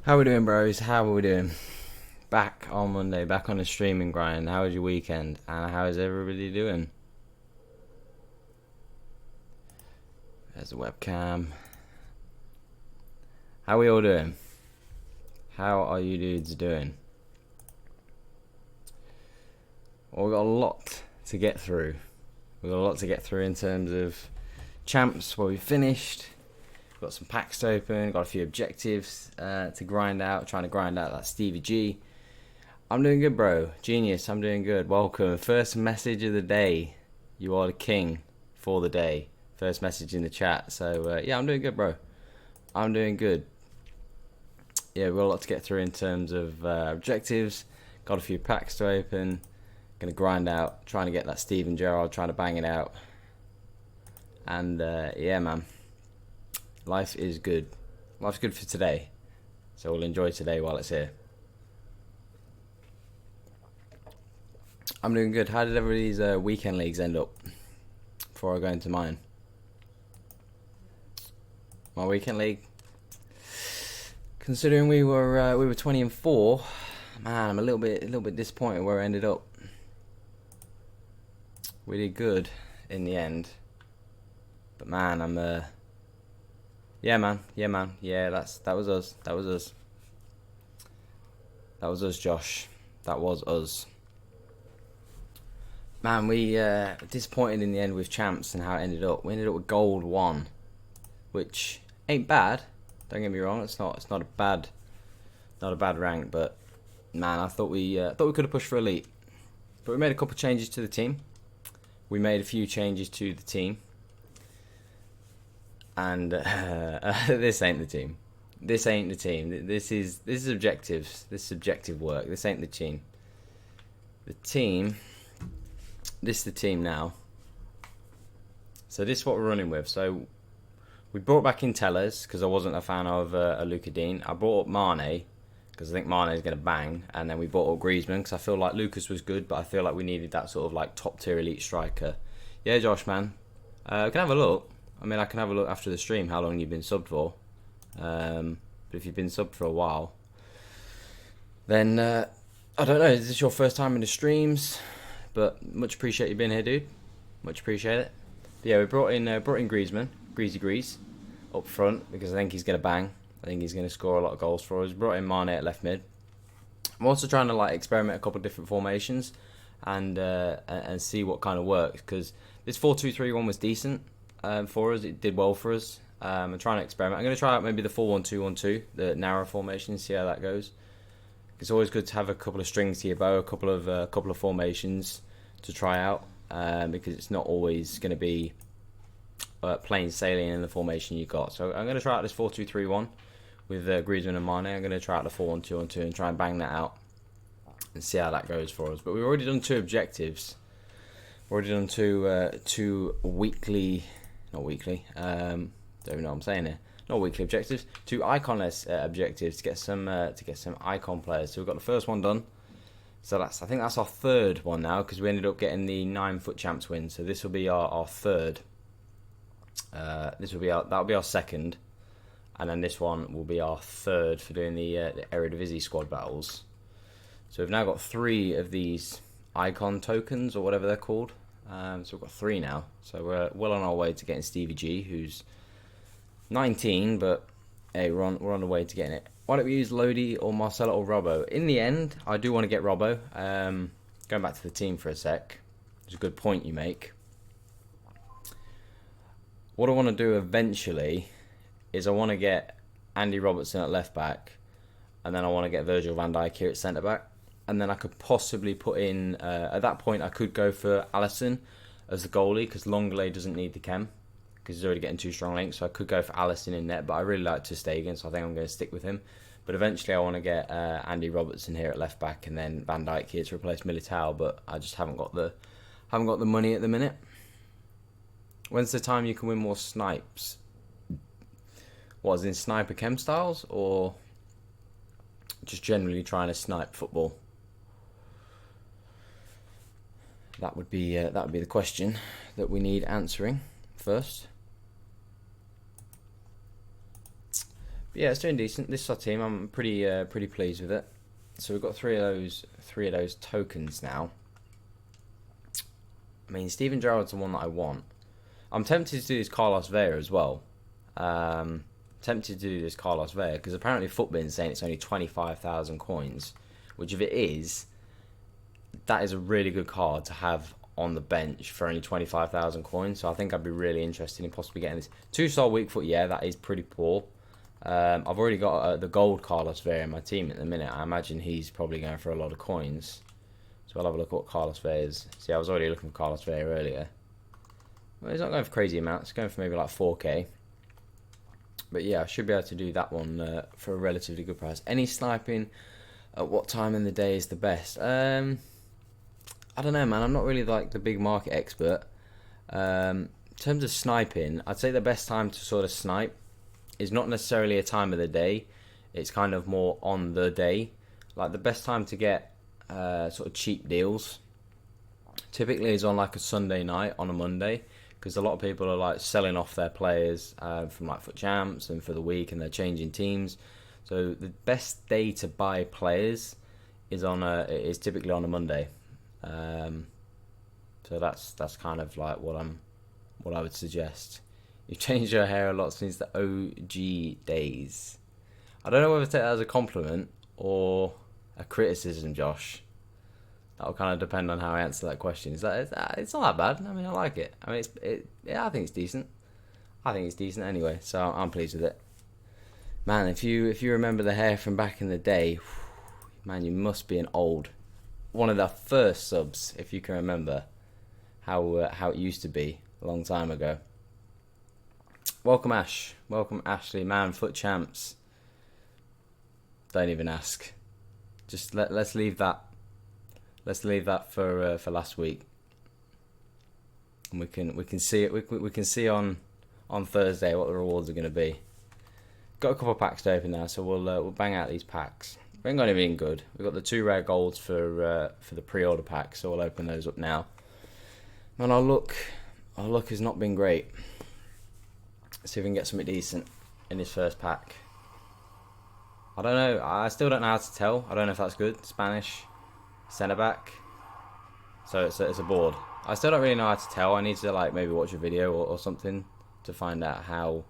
How we doing, bros? How are we doing? Back on Monday, back on the streaming grind. How was your weekend? And how is everybody doing? There's the webcam. How are we all doing? How are you dudes doing? Well, we've got a lot to get through. We've got a lot to get through in terms of champs, where we finished. Got some packs to open, got a few objectives to grind out, trying to grind out that Stevie G. I'm doing good, bro. Genius, I'm doing good. Welcome. First message of the day. You are the king for the day. First message in the chat. So, yeah, I'm doing good, bro. I'm doing good. Yeah, we've got a lot to get through in terms of objectives. Got a few packs to open. Going to grind out, trying to get that Steven Gerrard, trying to bang it out. And, yeah, man. Life is good. Life's good for today. So we'll enjoy today while it's here. I'm doing good. How did everybody's weekend leagues end up? Before I go into mine. My weekend league. Considering we were 20-4, man, I'm a little bit disappointed where I ended up. We did good in the end. But man, I'm yeah, man. Yeah, that was us. That was us, Josh. That was us. Man, we disappointed in the end with champs and how it ended up. We ended up with gold 1, which ain't bad. Don't get me wrong. It's not a bad rank, but man, I thought we could have pushed for elite. But we made a couple changes to the team. We made a few changes to the team. And this ain't the team. This ain't the team. This is objectives. This is objective work. This ain't the team. The team. This is the team now. So this is what we're running with. So we brought back in Tellers because I wasn't a fan of Luka Dean. I brought up Mane because I think Mane is going to bang. And then we brought up Griezmann because I feel like Lucas was good, but I feel like we needed that sort of like top tier elite striker. Yeah, Josh, man. Can I have a look? I mean, I can have a look after the stream how long you've been subbed for. But if you've been subbed for a while, then I don't know. Is this your first time in the streams? But much appreciate you being here, dude. Much appreciate it. But yeah, we brought in Griezmann, Greasy, up front because I think he's gonna bang. I think he's gonna score a lot of goals for us. We brought in Mane at left mid. I'm also trying to like experiment a couple of different formations and see what kind of works because this 4-2-3-1 was decent. For us, it did well for us. I'm trying to experiment. I'm going to try out maybe the 4-1-2-1-2, the narrow formation, see how that goes. It's always good to have a couple of strings to your bow, a couple of formations to try out, because it's not always going to be plain sailing in the formation you got. So I'm going to try out this 4-2-3-1 with Griezmann and Mane. I'm going to try out the 4-1-2-1-2 and try and bang that out and see how that goes for us. But we've already done 2 objectives. We've already done two weekly. Not weekly. Don't even know what I'm saying here. Not weekly objectives. 2 iconless objectives to get some icon players. So we've got the first one done. So I think that's our 3rd one now because we ended up getting the 9-foot champs win. So this will be our 3rd. That'll be our 2nd, and then this one will be our 3rd for doing the Eredivisie squad battles. So we've now got 3 of these icon tokens or whatever they're called. So we've got 3 now. So we're well on our way to getting Stevie G, who's 19, but hey, we're on the way to getting it. Why don't we use Lodi or Marcelo or Robbo? In the end, I do want to get Robbo. Going back to the team for a sec. It's a good point you make. What I want to do eventually is I want to get Andy Robertson at left back, and then I want to get Virgil van Dijk here at centre back. And then I could possibly put in, at that point, I could go for Alisson as the goalie because Longley doesn't need the chem because he's already getting 2 strong links. So I could go for Alisson in net, but I really like ter Stegen, so I think I'm going to stick with him. But eventually I want to get Andy Robertson here at left back and then Van Dijk here to replace Militao, but I just haven't got the money at the minute. When's the time you can win more snipes? What, as in sniper chem styles or just generally trying to snipe football? That would be the question that we need answering first. But yeah, it's doing decent. This is our team. I'm pretty pleased with it. So we've got three of those tokens now. I mean, Steven Gerrard's the one that I want. I'm tempted to do this Carlos Vela as well. Tempted to do this Carlos Vela because apparently Footbin's saying it's only 25,000 coins, which if it is, that is a really good card to have on the bench for only 25,000 coins. So I think I'd be really interested in possibly getting this. 2-star weak foot, yeah, that is pretty poor. I've already got the gold Carlos Vela in my team at the minute. I imagine he's probably going for a lot of coins. So I'll have a look at what Carlos Vela is. See, I was already looking for Carlos Vela earlier. Well, he's not going for crazy amounts. He's going for maybe like 4k. But yeah, I should be able to do that one for a relatively good price. Any sniping at what time in the day is the best? I don't know, man. I'm not really like the big market expert. In terms of sniping, I'd say the best time to sort of snipe is not necessarily a time of the day. It's kind of more on the day. Like the best time to get sort of cheap deals typically is on like a Sunday night on a Monday, because a lot of people are like selling off their players from like foot champs and for the week, and they're changing teams. So the best day to buy players is typically on a Monday. So that's kind of like what I would suggest. You've changed your hair a lot since the OG days. I don't know whether to take that as a compliment or a criticism, Josh. That'll kind of depend on how I answer that question. It's not that bad. I mean, I like it. I mean, I think it's decent. I think it's decent anyway, so I'm pleased with it. Man, if you remember the hair from back in the day, man, you must be an old. One of the first subs, if you can remember how it used to be a long time ago. Welcome, Ash. Welcome, Ashley. Man, foot champs. Don't even ask. Just let's leave that. Let's leave that for last week, and we can see it. We can see on Thursday what the rewards are going to be. Got a couple of packs to open now, so we'll bang out these packs. We ain't got anything good. We've got the 2 rare golds for the pre-order pack, so we'll open those up now. Man, our luck has not been great. Let's see if we can get something decent in this first pack. I don't know. I still don't know how to tell. I don't know if that's good. Spanish. Centre back. So it's a board. I still don't really know how to tell. I need to like maybe watch a video or something to find out how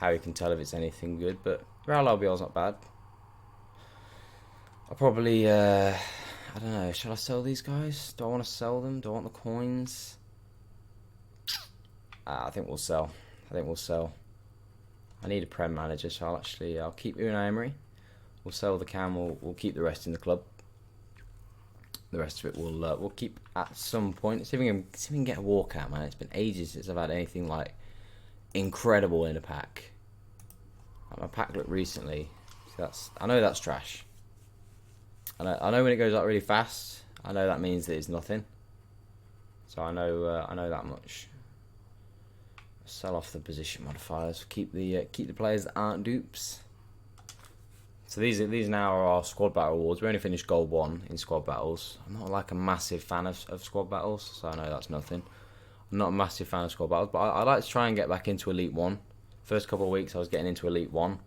you can tell if it's anything good. But Real LBL's not bad. I'll probably I don't know. Should I sell these guys? Do I want to sell them? Do I want the coins? I think we'll sell. I need a Prem manager, so I'll keep Unai Emery. We'll sell the cam. We'll keep the rest in the club. The rest of it we'll keep at some point. See if we can get a walkout, man. It's been ages since I've had anything like incredible in a pack. Like my pack looked recently. So I know that's trash. I know when it goes up really fast, I know that means that it's nothing. So I know that much. Sell off the position modifiers. Keep the players that aren't dupes. So these now are our squad battle awards. We only finished gold 1 in squad battles. I'm not like a massive fan of squad battles, so I know that's nothing. I'm not a massive fan of squad battles, but I like to try and get back into Elite 1. First couple of weeks I was getting into Elite 1.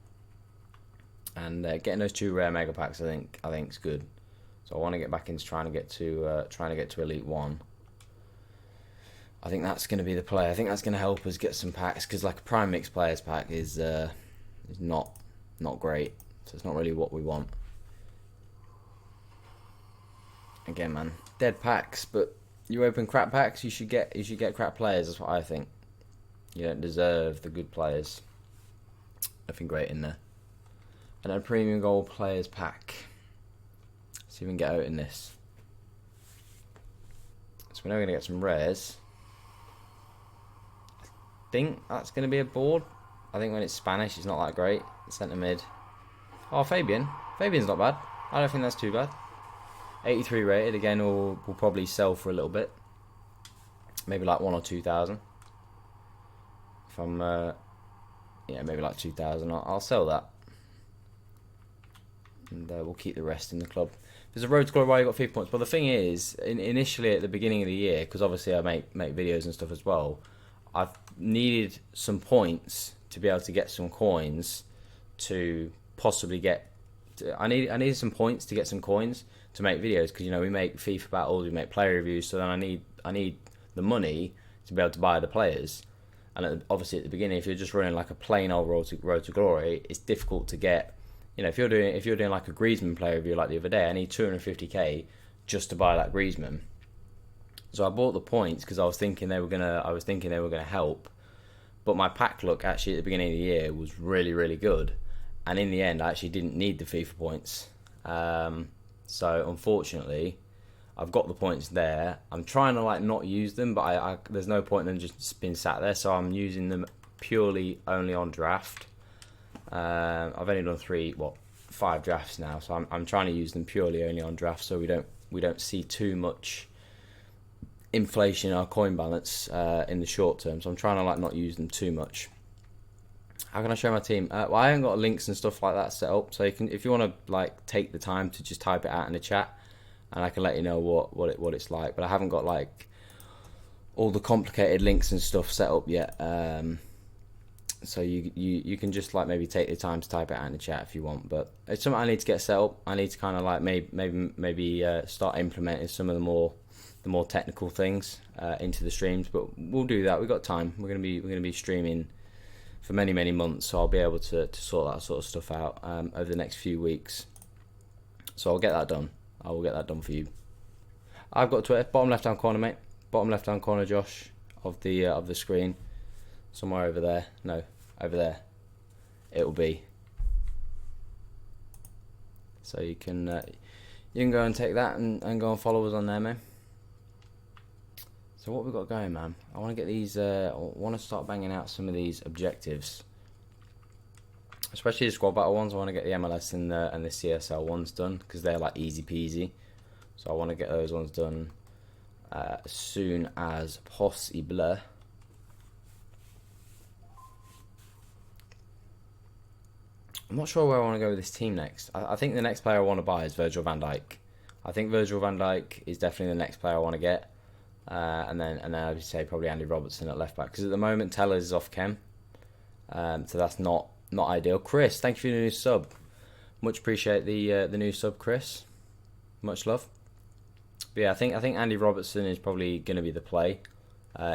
And getting those 2 rare mega packs I think is good. So I want to get back into trying to get to Elite 1. I think that's going to be the play. I think that's going to help us get some packs, because like a Prime Mix Players pack is not great. So it's not really what we want. Again, man, dead packs, but you open crap packs, you should get crap players. That's what I think. You don't deserve the good players. Nothing great in there. And a premium gold players pack. See if we can get out in this. So we're now going to get some rares. I think that's going to be a board. I think when it's Spanish, it's not that great. Centre mid. Oh, Fabian. Fabian's not bad. I don't think that's too bad. 83 rated. Again, will probably sell for a little bit. Maybe like 1 or 2,000. If I'm, yeah, maybe like 2,000. I'll sell that. And we'll keep the rest in the club. There's a road to glory where you got 50 points. But the thing is, initially at the beginning of the year, because obviously I make videos and stuff as well, I've needed some points to be able to get some coins to possibly get. I need some points to get some coins to make videos, because we make FIFA battles, we make player reviews. So then I need the money to be able to buy the players. And obviously at the beginning, if you're just running like a plain old Road to Glory, it's difficult to get. If you're doing like a Griezmann player review like the other day, I need 250k just to buy that Griezmann. So I bought the points because I was thinking they were gonna help. But my pack luck actually at the beginning of the year was really, really good, and in the end I actually didn't need the FIFA points. So unfortunately, I've got the points there. I'm trying to like not use them, but there's no point in them just being sat there. So I'm using them purely only on draft. I've only done 5 drafts now, so I'm trying to use them purely only on draft, so we don't see too much inflation in our coin balance in the short term. So I'm trying to like not use them too much. How can I show my team? Well, I haven't got links and stuff like that set up, so you can, if you want to like take the time to just type it out in the chat, and I can let you know what it's like. But I haven't got like all the complicated links and stuff set up yet. So you can just like maybe take the time to type it out in the chat if you want. But it's something I need to get set up. I need to kind of like maybe start implementing some of the more technical things into the streams. But we'll do that. We've got time. We're gonna be streaming for many months, so I'll be able to sort that sort of stuff out over the next few weeks. So I'll get that done. I will get that done for you. I've got Twitter, bottom left hand corner, mate. Bottom left hand corner, Josh, of the screen. Somewhere over there. No, over there. It'll be. So you can go and take that and go and follow us on there, man. So what we got going, man? I want to get these. I want to start banging out some of these objectives, especially the squad battle ones. I want to get the MLS and the CSL ones done, because they're like easy peasy. So I want to get those ones done as soon as possible. I'm not sure where I want to go with this team next. I think the next player I want to buy is Virgil van Dijk. I think Virgil van Dijk is definitely the next player I want to get. And then I would say probably Andy Robertson at left back, because at the moment Tellers is off chem, so that's not ideal. Chris, thank you for the new sub. Much appreciate the new sub, Chris. Much love. But yeah, I think Andy Robertson is probably going to be the play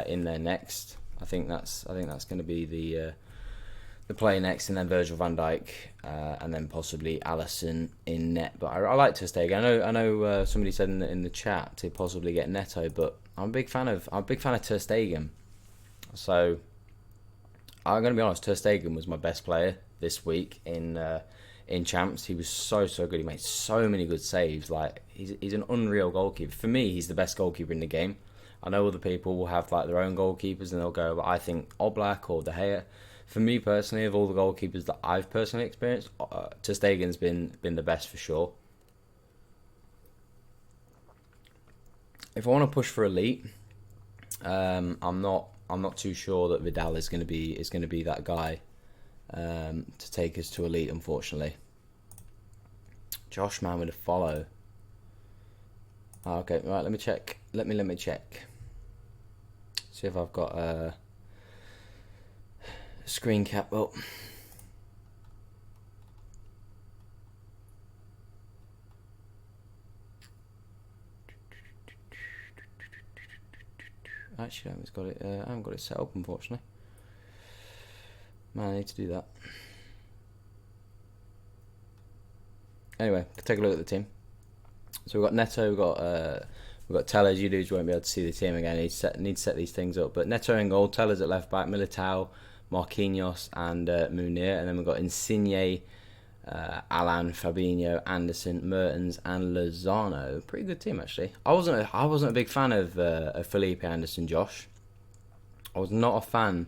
in there next. I think that's going to be the play next, and then Virgil van Dijk, and then possibly Alisson in net. But I like Ter Stegen. I know somebody said in the chat to possibly get Neto, but I'm a big fan of Ter Stegen. So I'm going to be honest, Ter Stegen was my best player this week in champs. He was so good. He made so many good saves. Like he's an unreal goalkeeper. For me, he's the best goalkeeper in the game. I know other people will have like their own goalkeepers and they'll go, but I think Oblak or De Gea. For me personally, of all the goalkeepers that I've personally experienced, Ter Stegen's been the best for sure. If I want to push for elite, I'm not too sure that Vidal is going to be that guy to take us to elite, unfortunately. Josh, man, with a follow. Oh, okay, right. Let me check. Let me check. See if I've got a screen cap up. Actually, I haven't got it set up, unfortunately. Man, I need to do that. Anyway, take a look at the team. So we've got Neto, we've got Tellers. You dudes won't be able to see the team again. I need to set these things up. But Neto in goal, Tellers at left back, Militao, Marquinhos, and Munir. And then we've got Insigne, Alan, Fabinho, Anderson, Mertens, and Lozano. Pretty good team, actually. I wasn't a big fan of Felipe Anderson, Josh. I was not a fan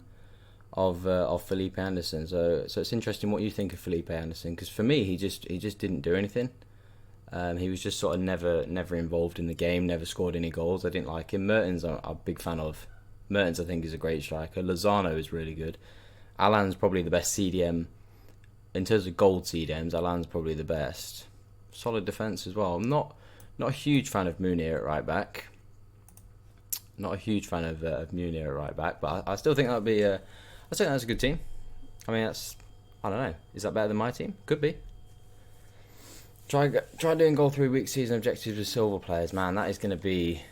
of Felipe Anderson. So it's interesting what you think of Felipe Anderson, because for me, he just didn't do anything. He was just sort of never involved in the game, never scored any goals. I didn't like him. Mertens, I'm a big fan of. Mertens, I think, is a great striker. Lozano is really good. Alan's probably the best CDM. In terms of gold CDMs, Alan's probably the best. Solid defence as well. I'm not a huge fan of Munir at right back. Not a huge fan of Munir at right back, but I still think that'd be I think that's a good team. I mean, I don't know. Is that better than my team? Could be. Try doing goal 3 week season objectives with silver players. Man, that is going to be...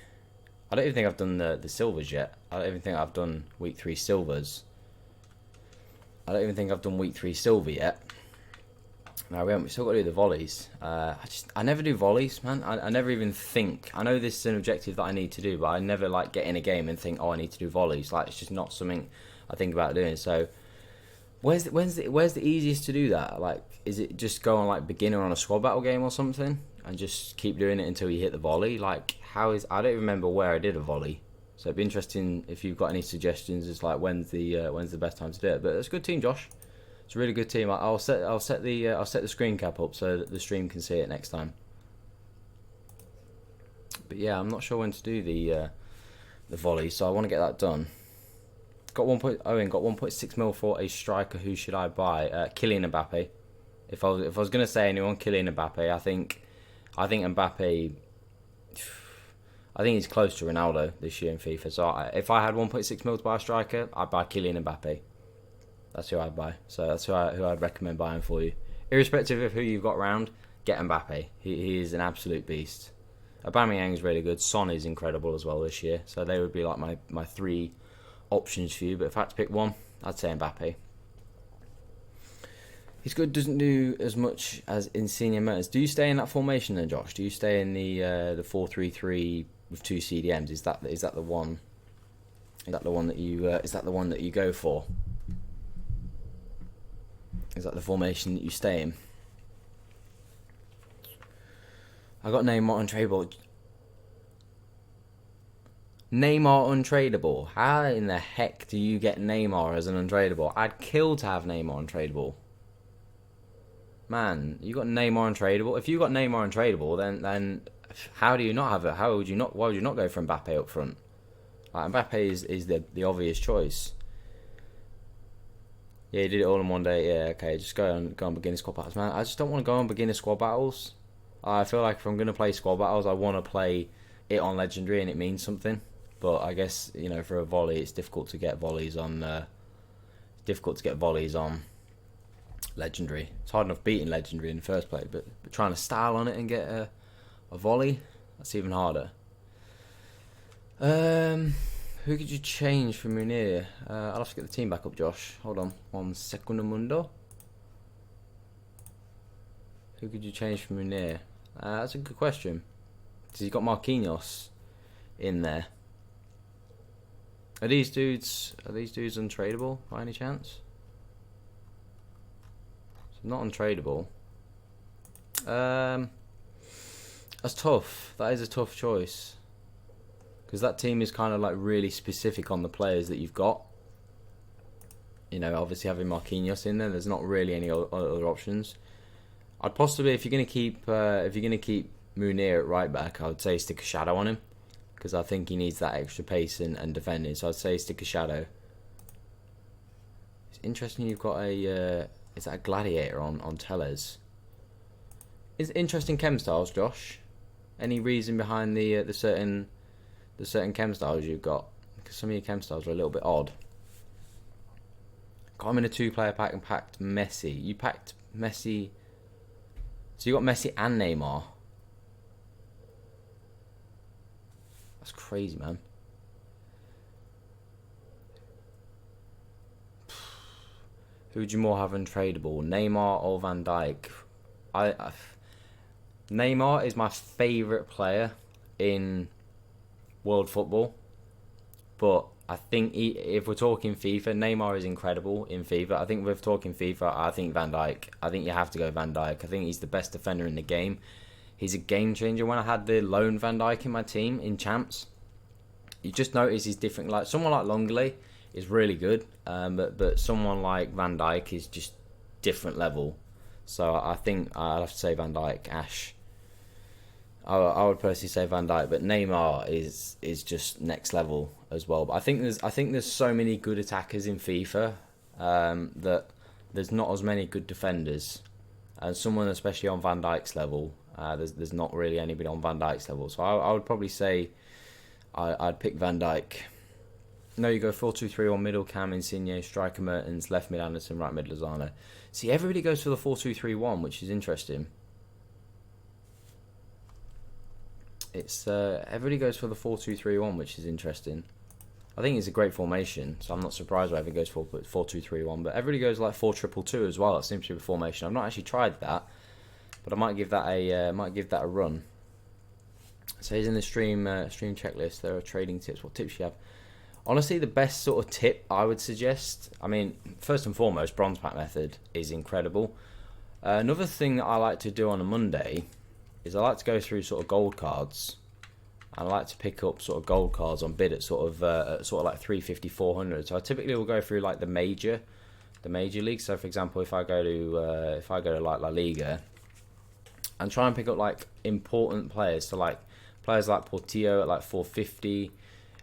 I don't even think I've done the silvers yet. I don't even think I've done week 3 silvers. I don't even think I've done week 3 silver yet. No, we haven't. We still got to do the volleys. I never do volleys, man. I never even think. I know this is an objective that I need to do, but I never like get in a game and think, oh, I need to do volleys. Like, it's just not something I think about doing. So, where's the easiest to do that? Like, is it just go on like beginner on a squad battle game or something, and just keep doing it until you hit the volley? Like, I don't even remember where I did a volley. So it'd be interesting if you've got any suggestions. It's like when's the best time to do it. But it's a good team, Josh. It's a really good team. I'll set the screen cap up so that the stream can see it next time. But yeah, I'm not sure when to do the volley, so I want to get that done. Got 1.6 mil for a striker. Who should I buy? Kylian Mbappe. If I was going to say anyone, Kylian Mbappe. I think Mbappe. I think he's close to Ronaldo this year in FIFA. So if I had 1.6 mil to buy a striker, I'd buy Kylian Mbappe. That's who I'd buy. So that's who I'd recommend buying for you. Irrespective of who you've got round, get Mbappe. He is an absolute beast. Aubameyang is really good. Son is incredible as well this year. So they would be like my 3 options for you. But if I had to pick one, I'd say Mbappe. He's good, doesn't do as much as Insigne Mertens. Do you stay in that formation then, Josh? Do you stay in the 4-3-3 with 2 CDMs? Is that the one? Is that the one that you go for? Is that the formation that you stay in? I got Neymar untradeable. Neymar untradeable? How in the heck do you get Neymar as an untradeable? I'd kill to have Neymar untradeable. Man, you got Neymar untradeable. If you got Neymar untradeable, then how do you not have it? Why would you not go for Mbappe up front? Like, Mbappe is the obvious choice. Yeah, you did it all in one day. Yeah, okay, just go on beginner squad battles, man. I just don't want to go on beginner squad battles. I feel like if I'm going to play squad battles, I want to play it on legendary and it means something. But I guess, for a volley, it's difficult to get volleys on. Legendary. It's hard enough beating legendary in the first place, but trying to style on it and get a volley, that's even harder. Who could you change for Munir? I'll have to get the team back up, Josh. Hold on 1 secondo mundo. Who could you change for Munir? That's a good question. Because he's got Marquinhos in there. Are these dudes untradeable by any chance? So not untradeable. That's tough. That is a tough choice. Because that team is kind of like really specific on the players that you've got. Obviously having Marquinhos in there's not really any other options. I'd possibly, if you're gonna keep Munir at right back, I would say stick a shadow on him, because I think he needs that extra pace and defending. So I'd say stick a shadow. It's interesting you've got is that a gladiator on Tellez? Is interesting chem styles, Josh? Any reason behind the certain chem styles you've got? Because some of your chem styles are a little bit odd. Got him in a 2-player pack and packed Messi. You packed Messi. So you got Messi and Neymar. That's crazy, man. Who would you more have untradeable, Neymar or Van Dijk? Neymar is my favourite player in world football, but I think if we're talking FIFA, Neymar is incredible in FIFA. I think if we're talking FIFA, I think Van Dijk. I think you have to go Van Dijk. I think he's the best defender in the game. He's a game changer. When I had the lone Van Dijk in my team in Champs, you just notice he's different. Like someone like Longley is really good, but someone like Van Dijk is just different level. So I think I'd have to say Van Dijk. Ash, I would personally say Van Dijk, but Neymar is just next level as well. But I think there's so many good attackers in FIFA that there's not as many good defenders, and someone especially on Van Dijk's level, there's not really anybody on Van Dijk's level. So I would probably say I'd pick Van Dijk. No, you go 4-2-3-1, middle Cam, Insigne, striker Mertens, left mid Anderson, right mid Lozano. See, everybody goes for the 4-2-3-1, which is interesting. It's everybody goes for the 4-2-3-1, which is interesting. I think it's a great formation, so I'm not surprised why everyone goes for 4-2-3-1. But everybody goes like 4-2-2 as well. That seems to be a formation. I've not actually tried that, but I might give that a run. So here's in the stream checklist. There are trading tips. What tips you have? Honestly, the best sort of tip I would suggest. I mean, first and foremost, bronze pack method is incredible. Another thing that I like to do on a Monday is I like to go through sort of gold cards. And I like to pick up sort of gold cards on bid at sort of like 350, 400. So I typically will go through like the major leagues. So for example, if I go to like La Liga, and try and pick up like important players, so like players like Portillo at like 450,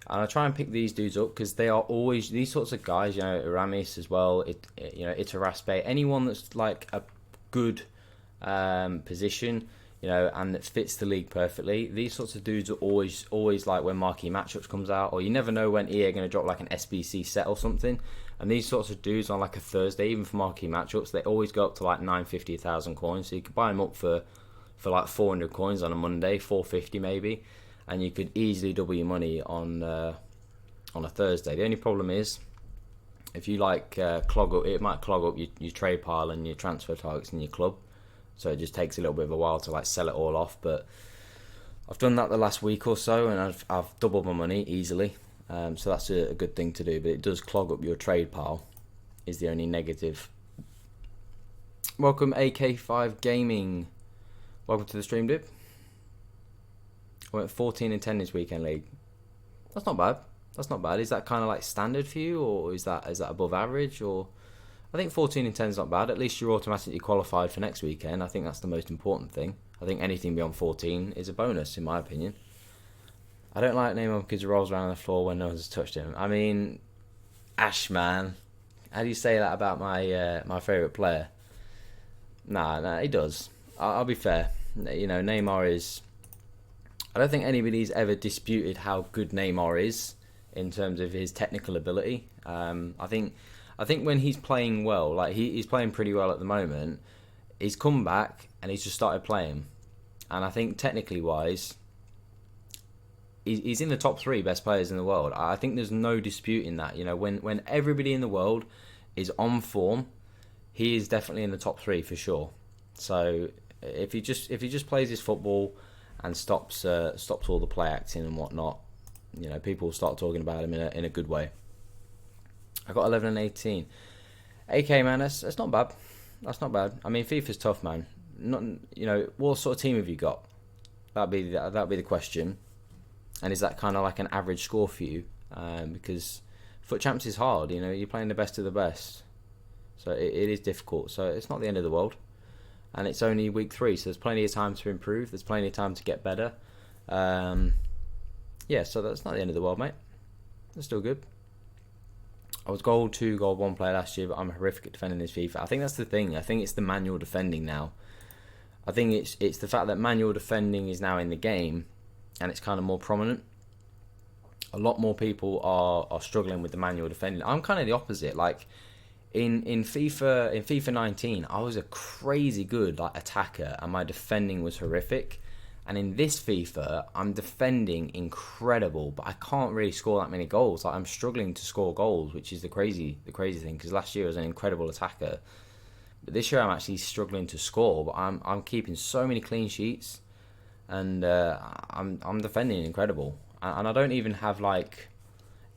and I try and pick these dudes up because they are always these sorts of guys. You know, Aramis as well. Itaraspe, anyone that's like a good position. You know, and it fits the league perfectly. These sorts of dudes are always like when marquee matchups comes out, or you never know when EA are going to drop like an SBC set or something. And these sorts of dudes on like a Thursday, even for marquee matchups, they always go up to like 950, 1,000 coins. So you could buy them up for like 400 coins on a Monday, 450 maybe, and you could easily double your money on a Thursday. The only problem is if you like clog up, it might clog up your trade pile and your transfer targets in your club. So it just takes a little bit of a while to like sell it all off. But I've done that the last week or so, and I've doubled my money easily. So that's a good thing to do. But it does clog up your trade pile, is the only negative. Welcome AK5 Gaming. Welcome to the stream, dude. I went 14-10 this weekend league. That's not bad. That's not bad. Is that kind of like standard for you, or is that above average? Or I think 14-10 is not bad. At least you're automatically qualified for next weekend. I think that's the most important thing. I think anything beyond 14 is a bonus, in my opinion. I don't like Neymar because he rolls around on the floor when no one's touched him. I mean, Ash, man. How do you say that about my favourite player? Nah, he does. I'll be fair. You know, Neymar is... I don't think anybody's ever disputed how good Neymar is in terms of his technical ability. I think when he's playing well, like he's playing pretty well at the moment, he's come back and he's just started playing. And I think technically wise, he's in the top 3 best players in the world. I think there's no disputing that. You know, when everybody in the world is on form, he is definitely in the top 3 for sure. So if he just plays his football and stops all the play acting and whatnot, you know, people will start talking about him in a good way. I got 11 and 18. AK, man, that's not bad. That's not bad. I mean, FIFA's tough, man. Not, you know, what sort of team have you got? That'd be the question. And is that kind of like an average score for you? Because Foot Champs is hard. You know, you're playing the best of the best, so it is difficult. So it's not the end of the world, and it's only week 3, so there's plenty of time to improve. There's plenty of time to get better. Yeah, so that's not the end of the world, mate. That's still good. I was gold 2, gold 1 player last year, but I'm horrific at defending this FIFA. I think that's the thing. I think it's the manual defending now. I think it's the fact that manual defending is now in the game, and it's kind of more prominent. A lot more people are struggling with the manual defending. I'm kind of the opposite. Like in FIFA 19, I was a crazy good like attacker, and my defending was horrific. And in this FIFA, I'm defending incredible, but I can't really score that many goals. Like I'm struggling to score goals, which is the crazy thing. Because last year I was an incredible attacker, but this year I'm actually struggling to score. But I'm keeping so many clean sheets, and I'm defending incredible. And I don't even have like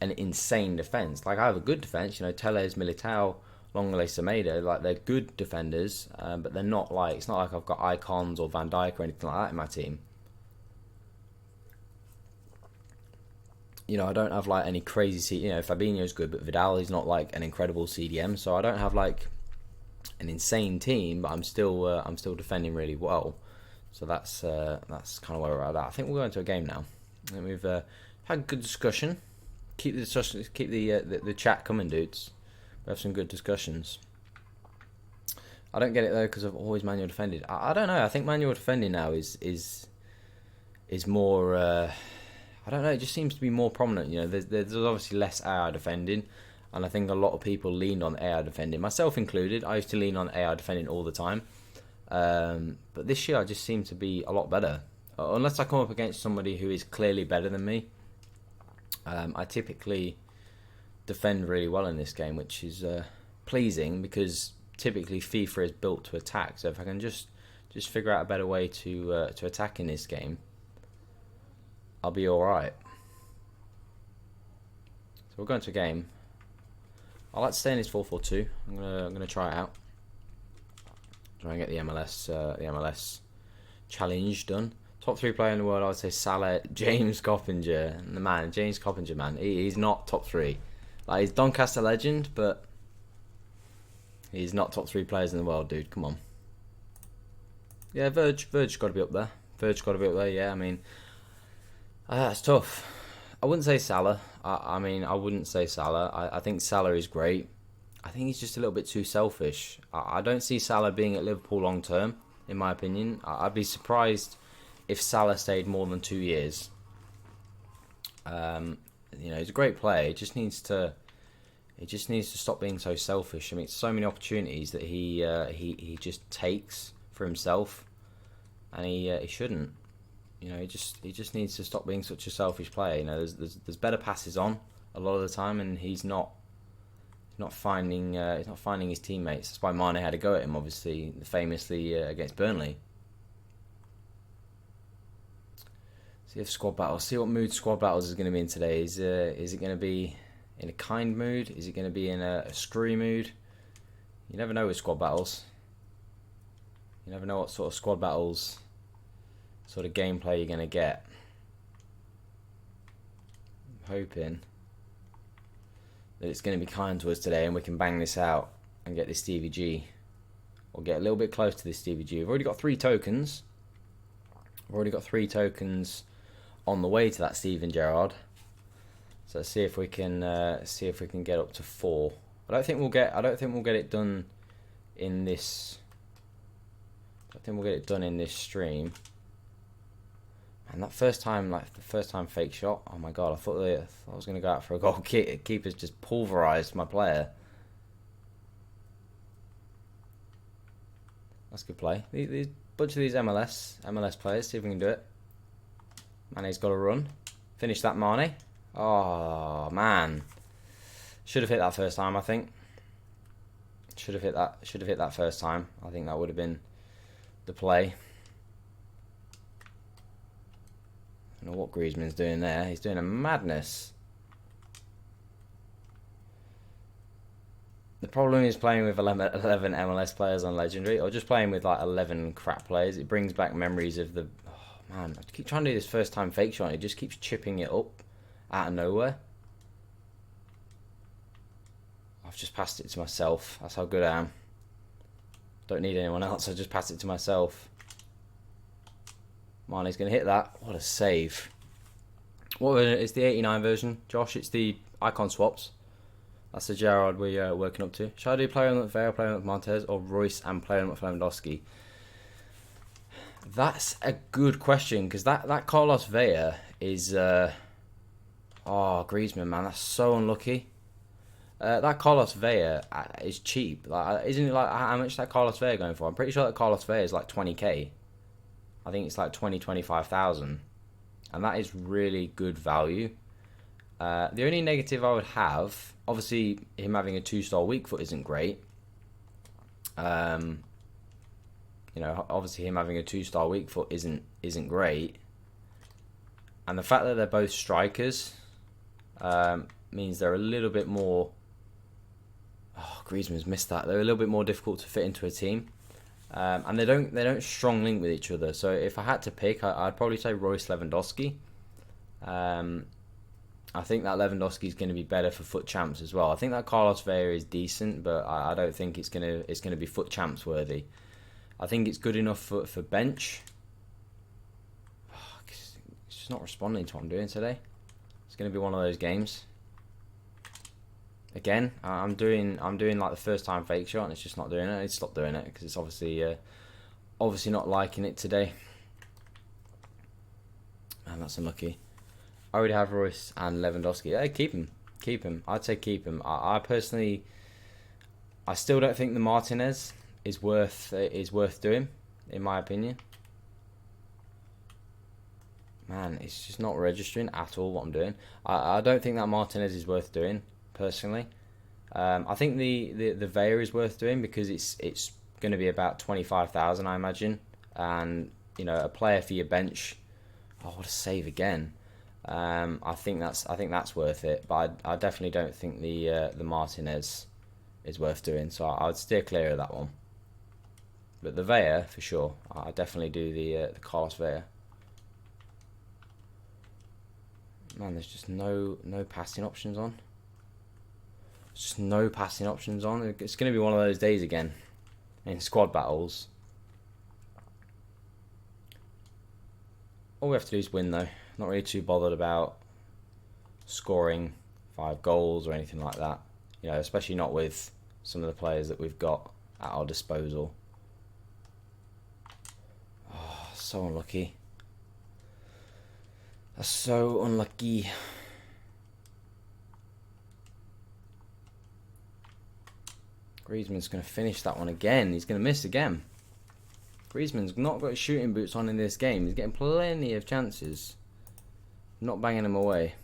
an insane defense. Like I have a good defense. You know, Telles, Militao, Lenglet, Semedo, like they're good defenders, but they're not like, it's not like I've got icons or Van Dijk or anything like that in my team. You know, I don't have like any crazy, you know, Fabinho's good, but Vidal is not like an incredible CDM, so I don't have like an insane team, but I'm still defending really well. So that's kind of where we're at. I think we'll go into a game now. And we've had a good discussion. Keep the discussion, keep the chat coming, dudes. We have some good discussions. I don't get it though because I've always manual defended. I don't know. I think manual defending now is more. I don't know, it just seems to be more prominent. You know, there's obviously less AI defending, and I think a lot of people leaned on AI defending, myself included. I used to lean on AI defending all the time, but this year I just seem to be a lot better. Unless I come up against somebody who is clearly better than me, I typically defend really well in this game, which is pleasing because typically FIFA is built to attack. So if I can just figure out a better way to attack in this game, I'll be all right. So we're going to a game. I like to stay in this 4-4-2. I'm gonna try it out. Try and get the MLS challenge done. Top 3 player in the world, I would say Salah, James Coppinger, James Coppinger, man. He's not top 3. Like, he's Doncaster legend, but he's not top 3 players in the world, dude. Come on. Yeah, Verge's got to be up there. Yeah. I mean, that's tough. I wouldn't say Salah. I wouldn't say Salah. I think Salah is great. I think he's just a little bit too selfish. I don't see Salah being at Liverpool long term, in my opinion. I'd be surprised if Salah stayed more than 2 years. You know, he's a great player. He just needs to stop being so selfish. I mean, so many opportunities that he just takes for himself, and he shouldn't. You know, he just needs to stop being such a selfish player. You know, there's better passes on a lot of the time, and he's not finding his teammates. That's why Mane had to go at him, obviously, famously against Burnley. See if squad battles. See what mood squad battles is going to be in today. Is it going to be in a kind mood? Is it going to be in a screwy mood? You never know with squad battles. You never know what sort of squad battles, sort of gameplay you're going to get. I'm hoping that it's going to be kind to us today and we can bang this out and get this Stevie G. Or get a little bit close to this Stevie G. We've already got 3 tokens. On the way to that Steven Gerrard. So let's see if we can get up to 4. I don't think we'll get it done in this. I think we'll get it done in this stream. And that first time fake shot. Oh my god! I thought I was going to go out for a goal. Keeper's just pulverised my player. That's good play. These bunch of these MLS players. See if we can do it. Mane's got to run. Finish that, Mane. Oh man, should have hit that first time. I think should have hit that first time. I think that would have been the play. I don't know what Griezmann's doing there. He's doing a madness. The problem is playing with 11 MLS players on Legendary, or just playing with like 11 crap players. It brings back memories of the. Oh man, I keep trying to do this first time fake shot. And it just keeps chipping it up out of nowhere. I've just passed it to myself. That's how good I am. Don't need anyone else. I just passed it to myself. Mane's going to hit that. What a save. What version? It's the 89 version, Josh. It's the icon swaps. That's the Gerrard we're working up to. Should I do player on Vieira, player on Montez, or Royce and player on Lewandowski? That's a good question, because that Carlos Vieira is... Griezmann, man. That's so unlucky. That Carlos Vieira is cheap. Like, isn't it like how much is that Carlos Vieira going for? I'm pretty sure that Carlos Vieira is like 20k. I think it's like 25,000, and that is really good value. The only negative I would have, obviously, him having a 2-star weak foot isn't great. You know, obviously him having a 2-star weak foot isn't great, and the fact that they're both strikers means they're a little bit more. Oh, Griezmann's missed that. They're a little bit more difficult to fit into a team, and they don't strong link with each other. So if I had to pick, I'd probably say Royce Lewandowski. I think that Lewandowski is going to be better for foot champs as well. I think that Carlos Vieira is decent, but I don't think it's going to be foot champs worthy. I think it's good enough for bench. It's just not responding to what I'm doing today. It's going to be one of those games. Again, I'm doing like the first time fake shot, and it's just not doing it. I need to stop doing it because it's obviously not liking it today. Man, that's unlucky. I already have Royce and Lewandowski. Yeah, keep him. Keep him. I'd say keep him. I personally, I still don't think the Martinez is worth doing, in my opinion. Man, it's just not registering at all what I'm doing. I don't think that Martinez is worth doing, personally. I think the Vea is worth doing because it's going to be about 25,000, I imagine, and you know, a player for your bench. Oh, what a save again! I think that's worth it, but I definitely don't think the Martinez is worth doing. So I'd steer clear of that one. But the Vea for sure, I definitely do the Carlos Vea. Man, there's just no passing options on. Just no passing options on. It's going to be one of those days again in squad battles. All we have to do is win, though. Not really too bothered about scoring 5 goals or anything like that. You know, especially not with some of the players that we've got at our disposal. Oh, so unlucky. That's so unlucky. Griezmann's going to finish that one again. He's going to miss again. Griezmann's not got his shooting boots on in this game. He's getting plenty of chances. Not banging them away.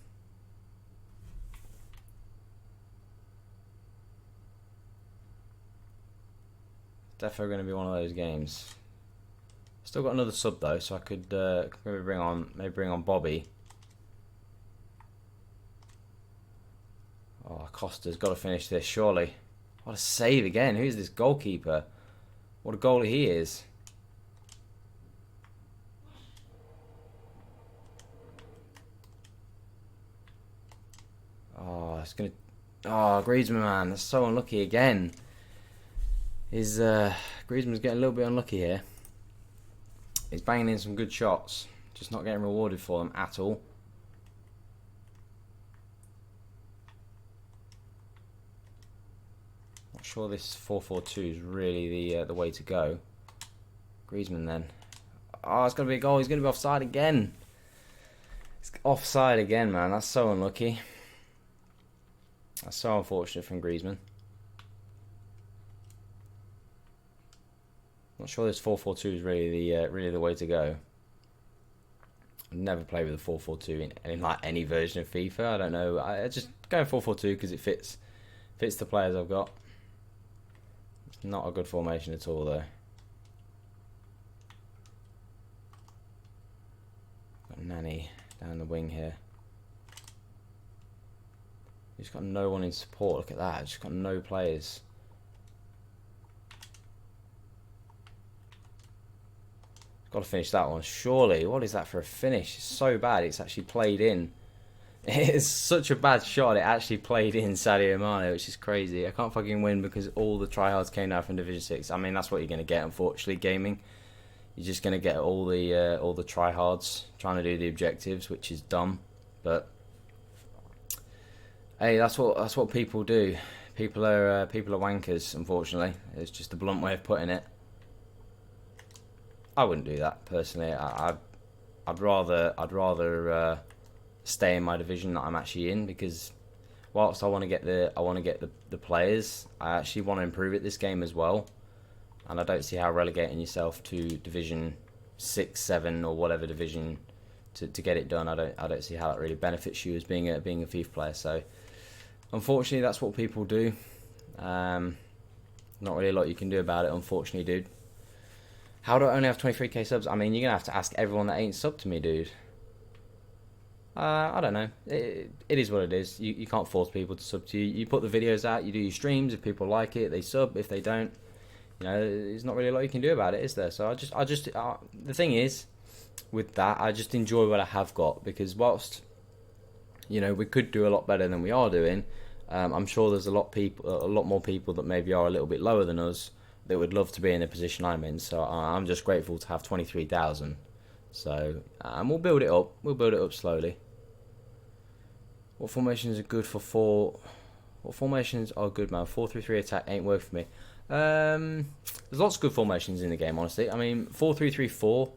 Definitely going to be one of those games. Still got another sub though, so I could maybe bring on Bobby. Oh, Costa's got to finish this surely. What a save again! Who's this goalkeeper? What a goalie he is! Oh, it's gonna. Oh, Griezmann, man, that's so unlucky again. Griezmann's getting a little bit unlucky here. He's banging in some good shots, just not getting rewarded for them at all. Not sure this 4-4-2 is really the way to go. Griezmann then. Oh, it's going to be a goal. He's going to be offside again. It's offside again, man. That's so unlucky. That's so unfortunate from Griezmann. Not sure this 4-4-2 is really the way to go. I've never played with a 4-4-2 in like any version of FIFA. I don't know. I just go 4-4-2 because it fits the players I've got. It's not a good formation at all though. Got Nani down the wing here. He's got no one in support. Look at that. Just got no players. Got to finish that one, surely. What is that for a finish? It's so bad, it's actually played in. It's such a bad shot, it actually played in Sadio Mane, which is crazy. I can't fucking win because all the tryhards came down from Division 6. I mean, that's what you're going to get, unfortunately, gaming. You're just going to get all the tryhards trying to do the objectives, which is dumb. But, hey, that's what people do. People are wankers, unfortunately. It's just a blunt way of putting it. I wouldn't do that personally. I'd rather stay in my division that I'm actually in, because whilst I want to get the players, I actually want to improve it this game as well. And I don't see how relegating yourself to Division 6, 7, or whatever division to get it done. I don't see how that really benefits you as being a FIFA player. So unfortunately, that's what people do. Not really a lot you can do about it, unfortunately, dude. How do I only have 23k subs? I mean, you're going to have to ask everyone that ain't subbed to me, dude. I don't know. It is what it is. You can't force people to sub to you. You put the videos out, you do your streams. If people like it, they sub. If they don't, you know, there's not really a lot you can do about it, is there? So the thing is, with that, I just enjoy what I have got, because whilst, you know, we could do a lot better than we are doing, I'm sure there's a lot more people that maybe are a little bit lower than us that would love to be in the position I'm in. So I'm just grateful to have 23,000. So we'll build it up. We'll build it up slowly. What formations are good for 4? What formations are good, man? 4-3-3 attack ain't working for me. There's lots of good formations in the game, honestly. I mean, 4-3-3-4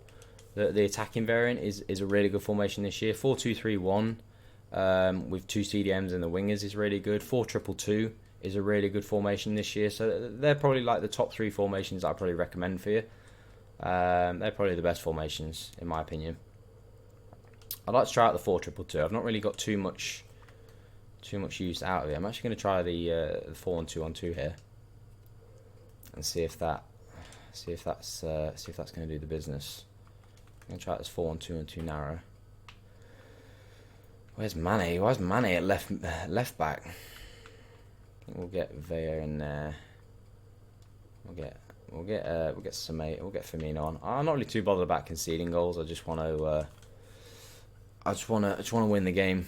The attacking variant is a really good formation this year. 4-2-3-1 with 2 CDMs and the wingers is really good. 4-2-2 is a really good formation this year. So they're probably like the top 3 formations that I probably recommend for you. They're probably the best formations in my opinion. I'd like to try out the 4-2-2. I've not really got too much use out of it. I'm actually going to try the 4-1-2-1-2 here and see if that's going to do the business. I'm going to try this 4-1-2-1-2 narrow. Where's Mane? Why's Mane at left back? I think we'll get Vea in there. We'll get Firmino on. I'm not really too bothered about conceding goals. I just want to win the game.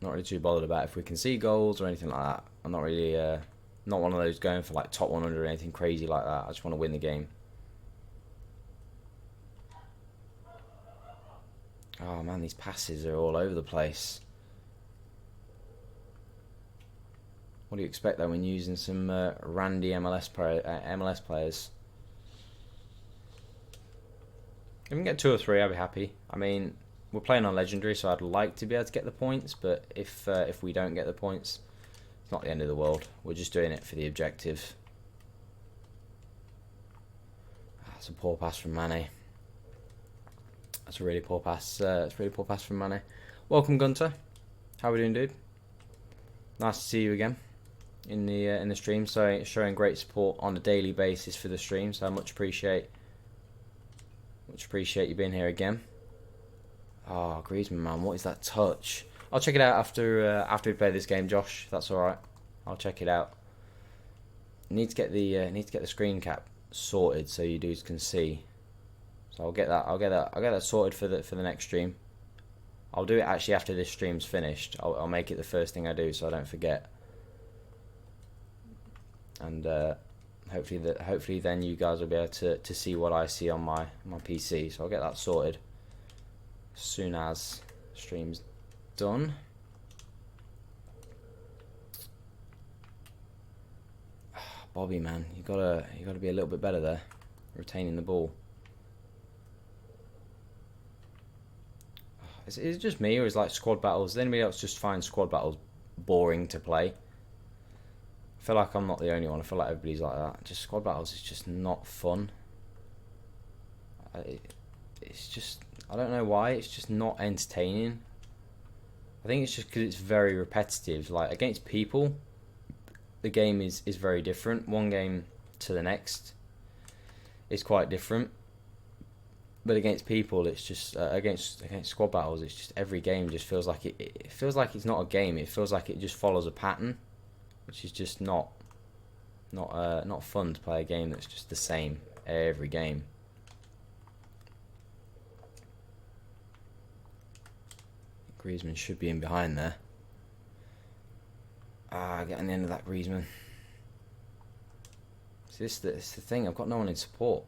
Not really too bothered about if we concede goals or anything like that. I'm not really not one of those going for like top 100 or anything crazy like that. I just want to win the game. Oh man, these passes are all over the place. What do you expect though when using some randy MLS players? If we can get 2 or 3, I'd be happy. I mean, we're playing on Legendary, so I'd like to be able to get the points, but if we don't get the points, it's not the end of the world. We're just doing it for the objective. That's a poor pass from Mane. That's a really poor pass. It's a really poor pass from Mane. Welcome, Gunter. How are we doing, dude? Nice to see you again in the stream. So showing great support on a daily basis for the stream. So I much appreciate you being here again. Oh, Griezmann, man, what is that touch? I'll check it out after we play this game, Josh. If that's all right. I'll check it out. Need to get the screen cap sorted so you dudes can see. So I'll get that sorted for the next stream. I'll do it actually after this stream's finished. I'll make it the first thing I do so I don't forget. And hopefully then you guys will be able to see what I see on my PC. So I'll get that sorted as soon as stream's done. Bobby, man, you gotta be a little bit better there, retaining the ball. Is it just me, or is like squad battles? Does anybody else just find squad battles boring to play? I feel like I'm not the only one. I feel like everybody's like that. Just squad battles is just not fun. It's just, I don't know why. It's just not entertaining. I think it's just because it's very repetitive. Like against people, the game is very different. One game to the next is quite different. But against people, it's just against squad battles. It's just every game just feels like it feels like it's not a game. It feels like it just follows a pattern, which is just not fun to play a game that's just the same every game. Griezmann should be in behind there. Getting the end of that Griezmann. It's the thing. I've got no one in support.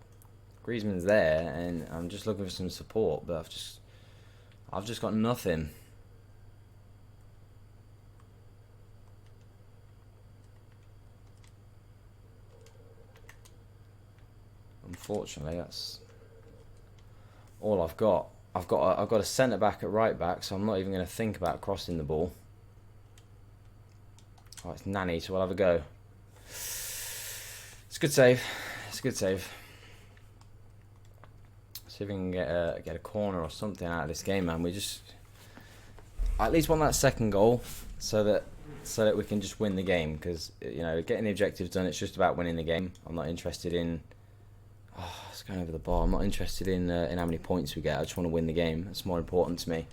Griezmann's there, and I'm just looking for some support, but I've just got nothing. Unfortunately, that's all I've got. I've got a centre back at right back, so I'm not even going to think about crossing the ball. Oh, it's Nani, so we'll have a go. It's a good save. It's a good save. See if we can get a corner or something out of this game, man. I at least want that second goal so that we can just win the game, because getting the objectives done, it's just about winning the game. I'm not interested in it's going over the bar. I'm not interested in how many points we get. I just want to win the game. That's more important to me.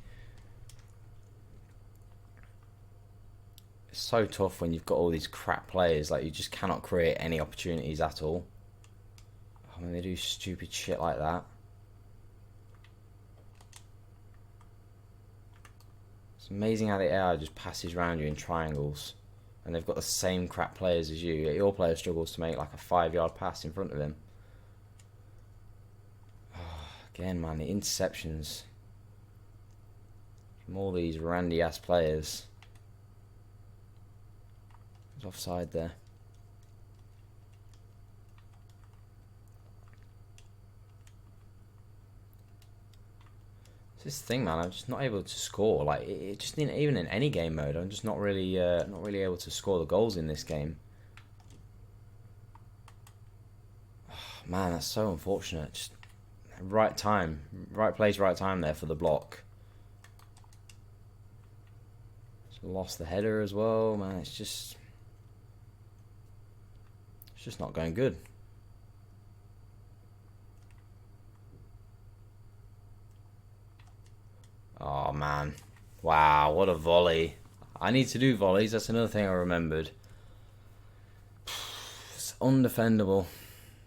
It's so tough when you've got all these crap players. Like, you just cannot create any opportunities at all. I mean, they do stupid shit like that. It's amazing how the AI just passes around you in triangles, and they've got the same crap players as you. Yet your player struggles to make like a 5-yard pass in front of him. Again, man, the interceptions from all these randy ass players. He's offside there. It's this thing, man. I'm just not able to score. Like it just even in any game mode, I'm just not really able to score the goals in this game. Oh, man, that's so unfortunate. Just right time, right place, right time there for the block. Just lost the header as well, man. It's just not going good. Oh, man. Wow, what a volley. I need to do volleys. That's another thing I remembered. It's undefendable.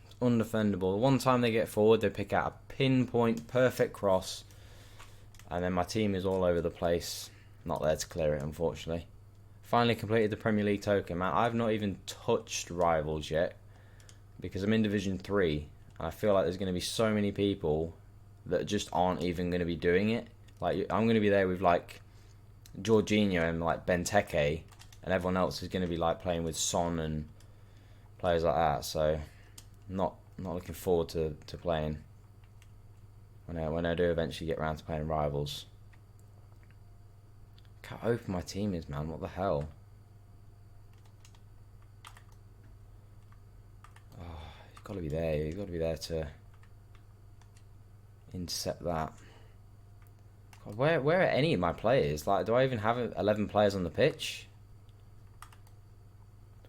It's undefendable. One time they get forward, they pick out a pinpoint, perfect cross. And then my team is all over the place. Not there to clear it, unfortunately. Finally completed the Premier League token, man. I've not even touched Rivals yet. Because I'm in Division 3. And I feel like there's going to be so many people that just aren't even going to be doing it. Like, I'm going to be there with, like, Jorginho and, like, Benteke. And everyone else is going to be, like, playing with Son and players like that. So, not looking forward to playing when I do eventually get around to playing Rivals. Look how open my team is, man. What the hell? Oh, you've got to be there. You've got to be there to intercept that. God, where are any of my players? Like, do I even have 11 players on the pitch?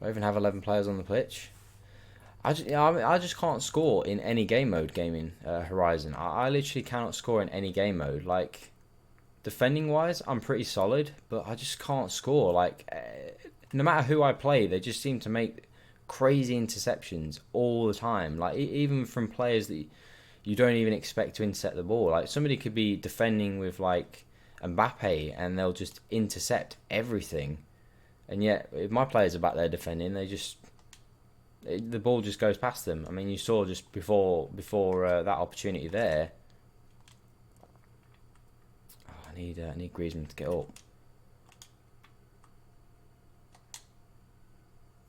Do I even have 11 players on the pitch? I just can't score in any game mode gaming Horizon. I literally cannot score in any game mode. Like, defending wise, I'm pretty solid, but I just can't score. Like, no matter who I play, they just seem to make crazy interceptions all the time. Like, even from players that you don't even expect to intercept the ball. Like, somebody could be defending with, like, Mbappe, and they'll just intercept everything. And yet, if my players are back there defending, the ball just goes past them. I mean, you saw just before that opportunity there. Oh, I need Griezmann to get up.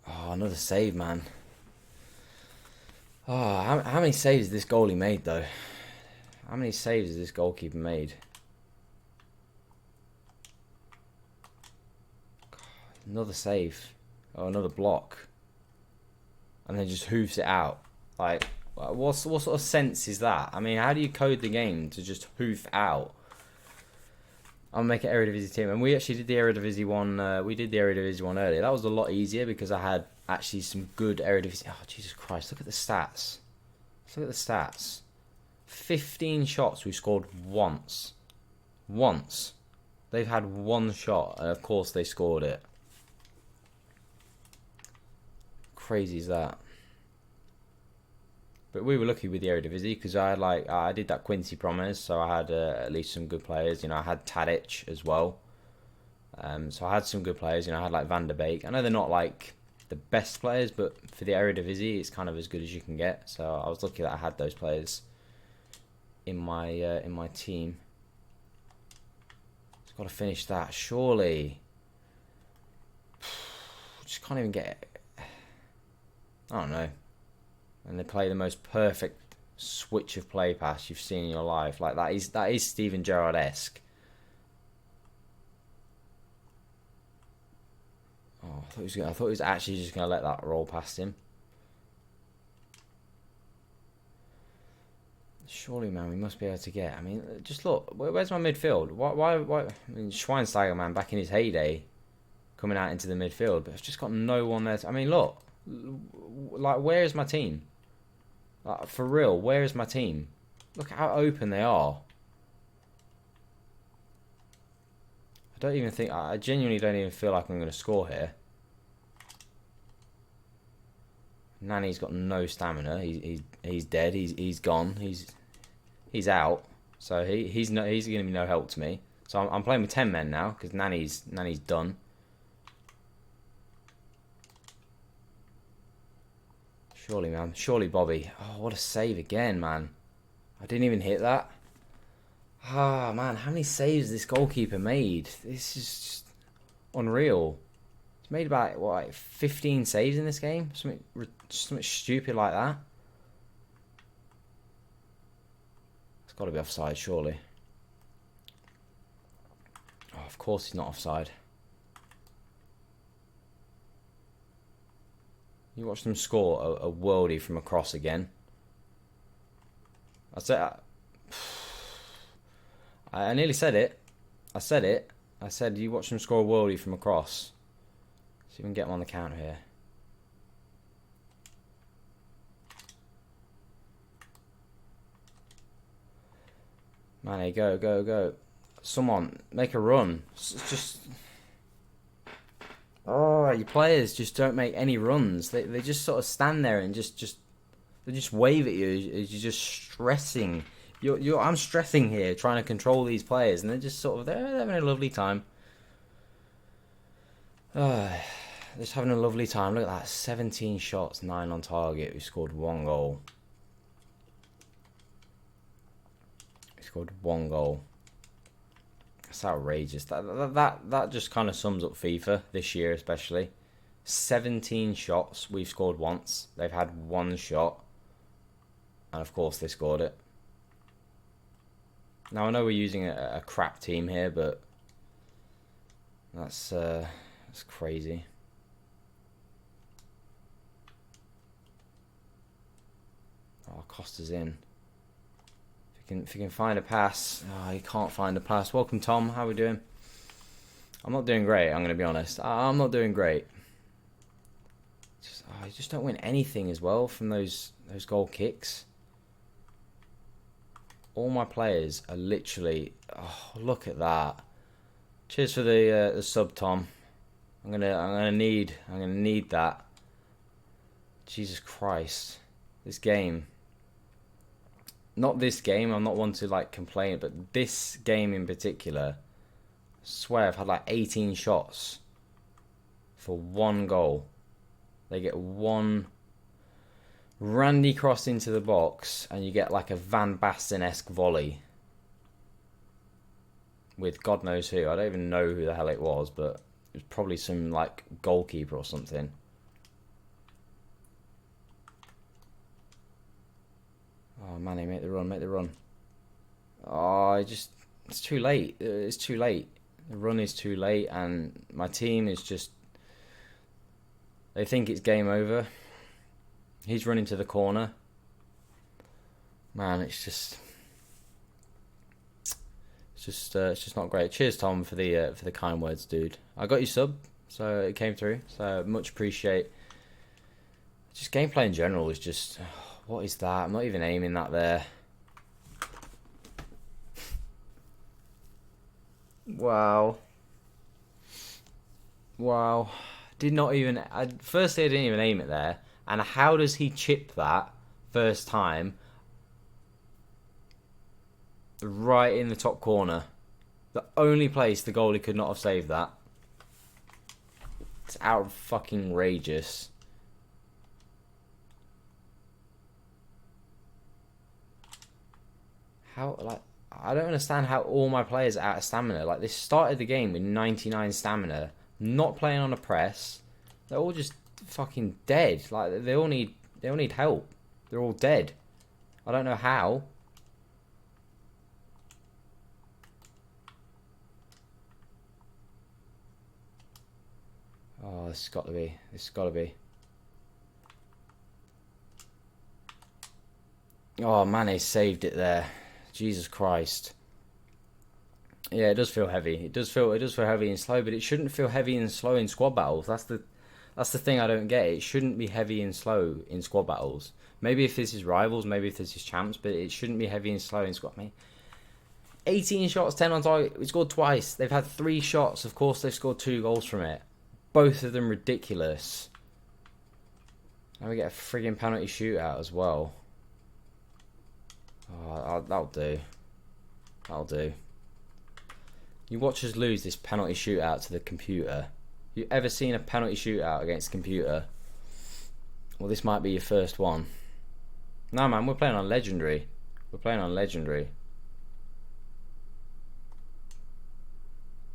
Oh, another save, man. Oh, how many saves has this goalie made, though? How many saves has this goalkeeper made? God, another save. Oh, another block. And then just hoofs it out. Like, what sort of sense is that? I mean, how do you code the game to just hoof out? I'll make an Eredivisie team. And we actually did the Eredivisie one. We did the Eredivisie one earlier. That was a lot easier because I had actually some good Eredivisie. Oh, Jesus Christ. Look at the stats. Look at the stats. 15 shots we scored once. Once. They've had one shot. And of course they scored it. Crazy is that. But we were lucky with the Eredivisie because I did that Quincy promise, so I had at least some good players. You know, I had Tadic as well, so I had some good players. You know, I had like Van der Beek. I know they're not like the best players, but for the Eredivisie, it's kind of as good as you can get. So I was lucky that I had those players in my team. Just got to finish that, surely. Just can't even get it. I don't know. And they play the most perfect switch of play pass you've seen in your life. Like, that is Steven Gerrard-esque. Oh, I thought he was actually just gonna let that roll past him. Surely, man, we must be able to get. I mean, just look. Where's my midfield? Why? I mean, Schweinsteiger, man, back in his heyday, coming out into the midfield, but I've just got no one there. I mean, look. Like, where is my team? Like, for real, where is my team? Look how open they are. I genuinely don't even feel like I'm going to score here. Nani's got no stamina. He's dead. He's gone. He's out. So he's going to be no help to me. So I'm playing with 10 men now because Nani's done. Surely, man. Surely, Bobby. Oh, what a save again, man. I didn't even hit that. Ah, man. How many saves this goalkeeper made? This is just unreal. He's made about, what, like 15 saves in this game? Something stupid like that. It's got to be offside, surely. of course he's not offside. You watch them score a worldie from a cross again. I nearly said it. I said you watch them score a worldie from a cross. See if we can get him on the counter here. Mane, go, go, go. Someone, make a run. Just... Oh, your players just don't make any runs. They just sort of stand there and they just wave at you. You're just stressing. I'm stressing here, trying to control these players, and they're just sort of they're having a lovely time. Just having a lovely time. Look at that, 17 shots, 9 on target. We scored 1 goal. We scored 1 goal. That's outrageous. That just kind of sums up FIFA this year, especially. 17 shots, we've scored once. They've had 1 shot, and of course they scored it. Now I know we're using a crap team here, but that's crazy. Oh, Costa's in. If you can find a pass. Oh, you can't find a pass. Welcome, Tom. How are we doing? I'm not doing great, I'm going to be honest. I'm not doing great. You just don't win anything as well from those goal kicks. All my players are literally... Oh, look at that. Cheers for the sub, Tom. I'm gonna need that. Jesus Christ. This game. Not this game, I'm not one to like complain, but this game in particular, I swear I've had like 18 shots for 1 goal. They get 1 Randy cross into the box and you get like a Van Basten-esque volley with God knows who. I don't even know who the hell it was, but it was probably some like goalkeeper or something. Oh, Manny, make the run, make the run. Oh, it's too late. It's too late. The run is too late, and my team is just... They think it's game over. He's running to the corner. Man, it's just not great. Cheers, Tom, for the kind words, dude. I got your sub, so it came through. So much appreciate. Just gameplay in general is just... What is that? I'm not even aiming that there. Wow. Wow. Did not even... Firstly, I didn't even aim it there. And how does he chip that first time? Right in the top corner. The only place the goalie could not have saved that. It's out fucking outrageous. How, like, I don't understand how all my players are out of stamina. Like, they started the game with 99 stamina, not playing on a press. They're all just fucking dead. Like, they all need help. They're all dead. I don't know how. Oh, this has got to be. This has got to be. Oh, Mane saved it there. Jesus Christ. Yeah, it does feel heavy. It does feel heavy and slow, but it shouldn't feel heavy and slow in squad battles. That's the thing I don't get. It shouldn't be heavy and slow in squad battles. Maybe if this is rivals, maybe if this is champs, but it shouldn't be heavy and slow in squad. I mean, 18 shots, 10 on target. We scored twice. They've had 3 shots. Of course, they've scored 2 goals from it. Both of them ridiculous. And we get a frigging penalty shootout as well. Oh, that'll do. That'll do. You watch us lose this penalty shootout to the computer. You ever seen a penalty shootout against the computer? Well, this might be your first one. No, man, we're playing on legendary. We're playing on legendary.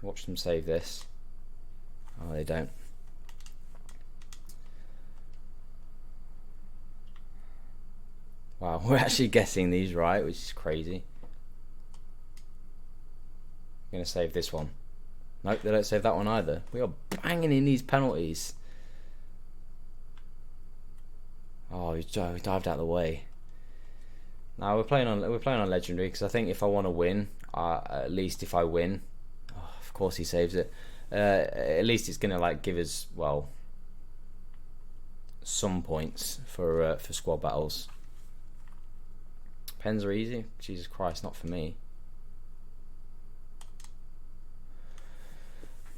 Watch them save this. Oh, they don't. Wow, we're actually guessing these right, which is crazy. I'm going to save this one. Nope, they don't save that one either. We are banging in these penalties. Oh, he dived out of the way. Now we're playing on legendary because I think if I want to win, at least if I win, oh, of course he saves it. At least it's gonna like give us some points for squad battles. Pens are easy. Jesus Christ, not for me.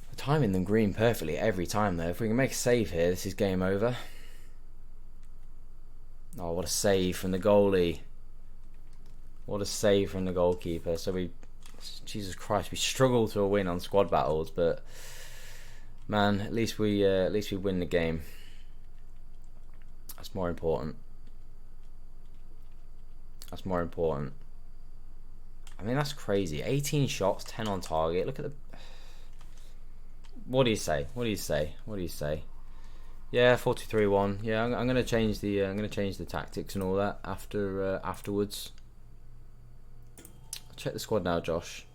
We're timing them green perfectly every time though. If we can make a save here, this is game over. Oh, what a save from the goalie. What a save from the goalkeeper. So Jesus Christ, we struggle to a win on squad battles, but man, at least we win the game. That's more important. That's more important. I mean, that's crazy. 18 shots, 10 on target. Look at the. What do you say? What do you say? What do you say? Yeah, 4-2-3-1. Yeah, I'm gonna change the tactics and all that afterwards. I'll check the squad now, Josh.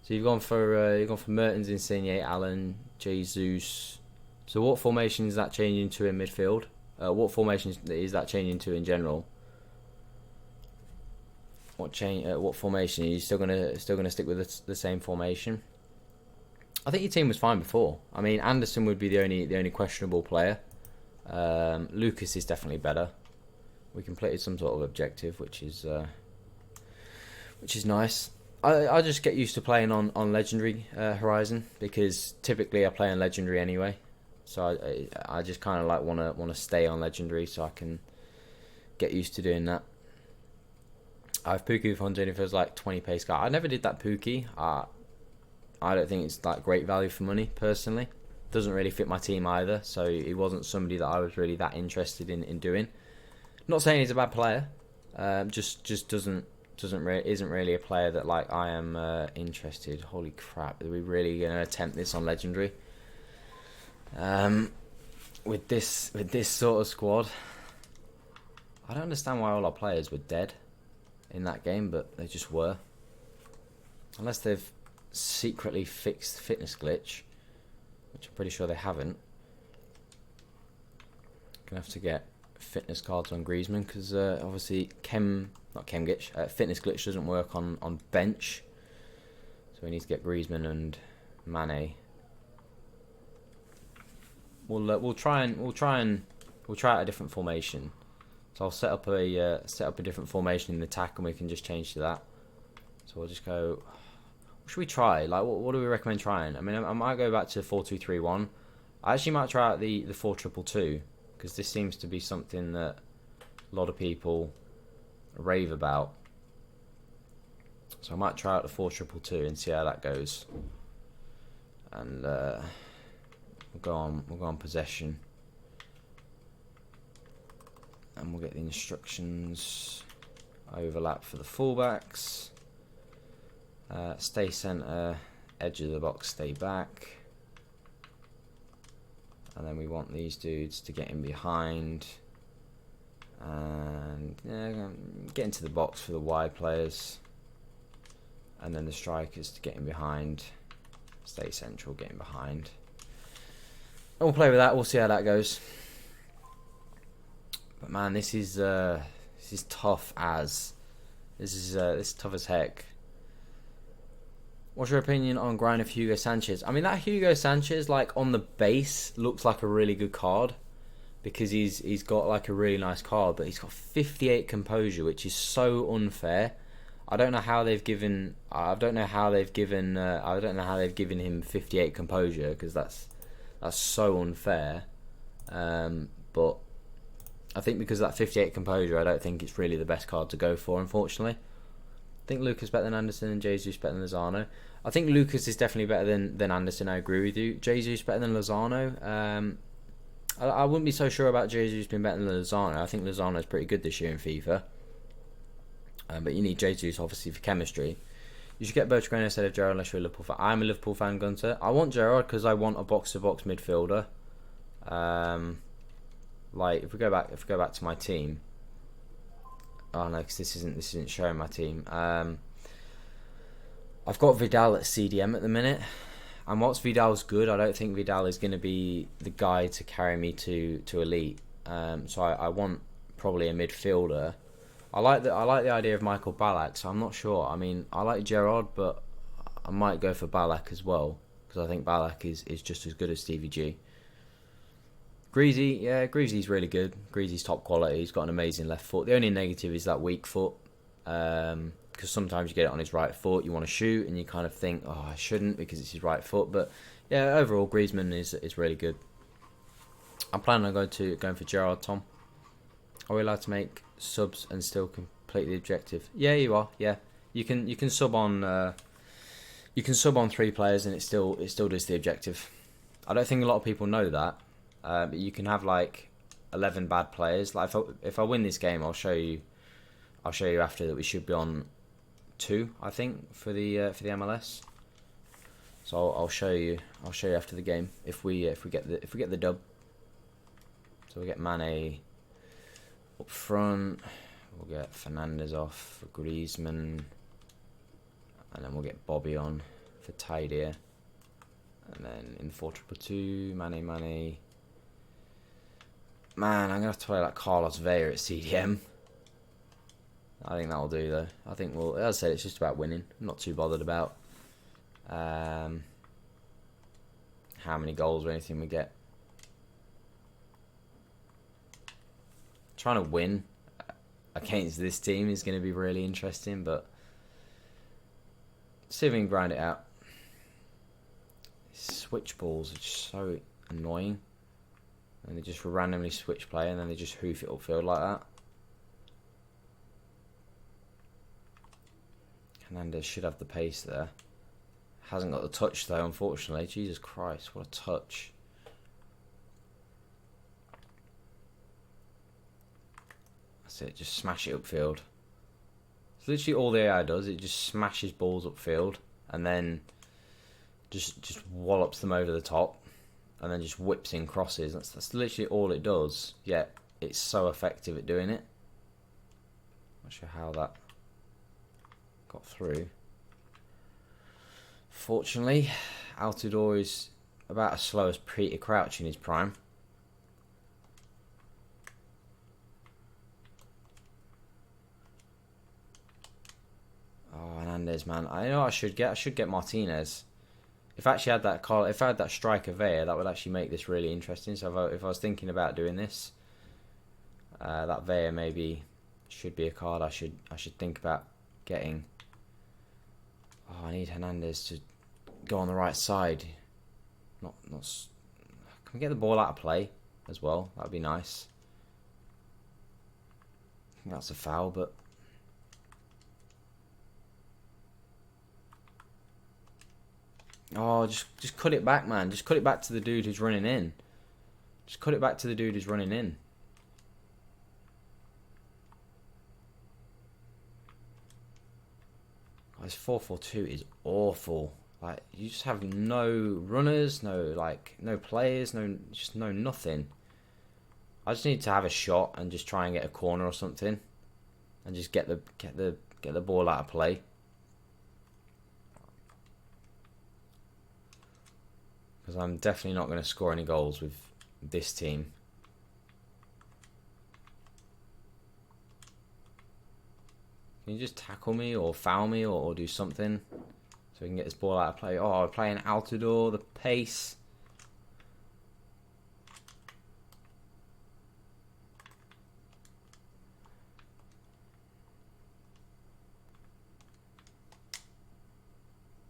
So you've gone for Mertens, Insigne, Allen, Jesus. So what formation is that changing to in midfield? What formation is that changing to in general? What formation are you still gonna stick with the same formation? I think your team was fine before. I mean, Anderson would be the only questionable player. Lucas is definitely better. We completed some sort of objective, which is nice. I just get used to playing on Legendary Horizon because typically I play on Legendary anyway. So I just kind of like want to stay on Legendary so I can get used to doing that. I have Pookie Fontaine if it was like 20 pace guy. I never did that Pookie. I don't think it's like great value for money personally. Doesn't really fit my team either, so it wasn't somebody that I was really that interested in doing. Not saying he's a bad player, just isn't really a player that like I am interested. Holy crap! Are we really gonna attempt this on Legendary? With this sort of squad, I don't understand why all our players were dead in that game, but they just were. Unless they've secretly fixed the fitness glitch, which I'm pretty sure they haven't. Gonna have to get fitness cards on Griezmann because obviously fitness glitch doesn't work on bench, so we need to get Griezmann and Mane. We'll try out a different formation. So I'll set up a different formation in the attack, and we can just change to that. So we'll just go. What should we try? Like, what do we recommend trying? I mean, I might go back to 4-2-3-1. I actually might try out the 4-2-2 because this seems to be something that a lot of people rave about. So I might try out the 4-2-2 and see how that goes. And we'll go on possession, and we'll get the instructions. Overlap for the fullbacks. Stay centre, edge of the box, stay back. And then we want these dudes to get in behind. And get into the box for the wide players. And then the strikers to get in behind. Stay central, get in behind. And we'll play with that, we'll see how that goes. But man, this is tough as. This is tough as heck. What's your opinion on grinding for Hugo Sanchez? I mean, that Hugo Sanchez, like, on the base, looks like a really good card. Because he's got, like, a really nice card. But he's got 58 composure, which is so unfair. I don't know how they've given him 58 composure. Because that's so unfair. But I think because of that 58 composure, I don't think it's really the best card to go for, unfortunately. I think Lucas better than Anderson and Jesus better than Lozano. I think Lucas is definitely better than Anderson. I agree with you. Jesus better than Lozano. I wouldn't be so sure about Jesus being better than Lozano. I think Lozano is pretty good this year in FIFA. But you need Jesus obviously for chemistry. You should get Bertrand instead of Gerrard unless you're a Liverpool fan. I'm a Liverpool fan, Gunter. I want Gerrard because I want a box-to-box midfielder. Like if we go back to my team. Oh no, because this isn't showing my team. I've got Vidal at CDM at the minute. And whilst Vidal's good, I don't think Vidal is going to be the guy to carry me to elite. So I want probably a midfielder. I like the idea of Michael Ballack, so I'm not sure. I mean, I like Gerrard, but I might go for Ballack as well, because I think Ballack is just as good as Stevie G. Greasy, yeah, Greasy's really good. Greasy's top quality. He's got an amazing left foot. The only negative is that weak foot, because sometimes you get it on his right foot, you want to shoot, and you kind of think, oh, I shouldn't because it's his right foot. But yeah, overall, Griezmann is really good. I'm planning on going for Gerrard, Tom. Are we allowed to make subs and still complete the objective? Yeah, you are. Yeah, you can sub on 3 players and it still does the objective. I don't think a lot of people know that. But you can have like 11 bad players. Like if I win this game, I'll show you after that we should be on 2, I think, for the MLS. So I'll show you after the game if we get the dub. So we get Mane up front. We'll get Fernandez off for Griezmann, and then we'll get Bobby on for Tidier. And then in 4-2-2, Mane. Man, I'm going to have to play like Carlos Vela at CDM. I think that'll do, though. I think as I said, it's just about winning. I'm not too bothered about how many goals or anything we get. Trying to win against this team is going to be really interesting, but see if we can grind it out. Switch balls are just so annoying. And they just randomly switch play and then they just hoof it upfield like that. Hernandez should have the pace there. Hasn't got the touch though, unfortunately. Jesus Christ, what a touch. That's it, just smash it upfield. It's literally all the AI does, it just smashes balls upfield and then just wallops them over the top. And then just whips in crosses. That's literally all it does. Yet it's so effective at doing it. Not sure how that got through. Fortunately, Altidore is about as slow as Peter Crouch in his prime. Oh, Hernandez, man. I know what I should get. I should get Martinez. If I actually had that striker there, that would actually make this really interesting. So if I was thinking about doing this, that Vea maybe should be a card I should think about getting. Oh, I need Hernandez to go on the right side. Not. Can we get the ball out of play as well? That'd be nice. I think that's a foul, but. Oh, just cut it back, man. Just cut it back to the dude who's running in. Just cut it back to the dude who's running in. Oh, this 4-4-2 is awful. Like, you just have no runners, no players, no nothing. I just need to have a shot and just try and get a corner or something, and just get the ball out of play. Because I'm definitely not going to score any goals with this team. Can you just tackle me or foul me or do something so we can get this ball out of play? Oh, we're playing Altidore, the pace.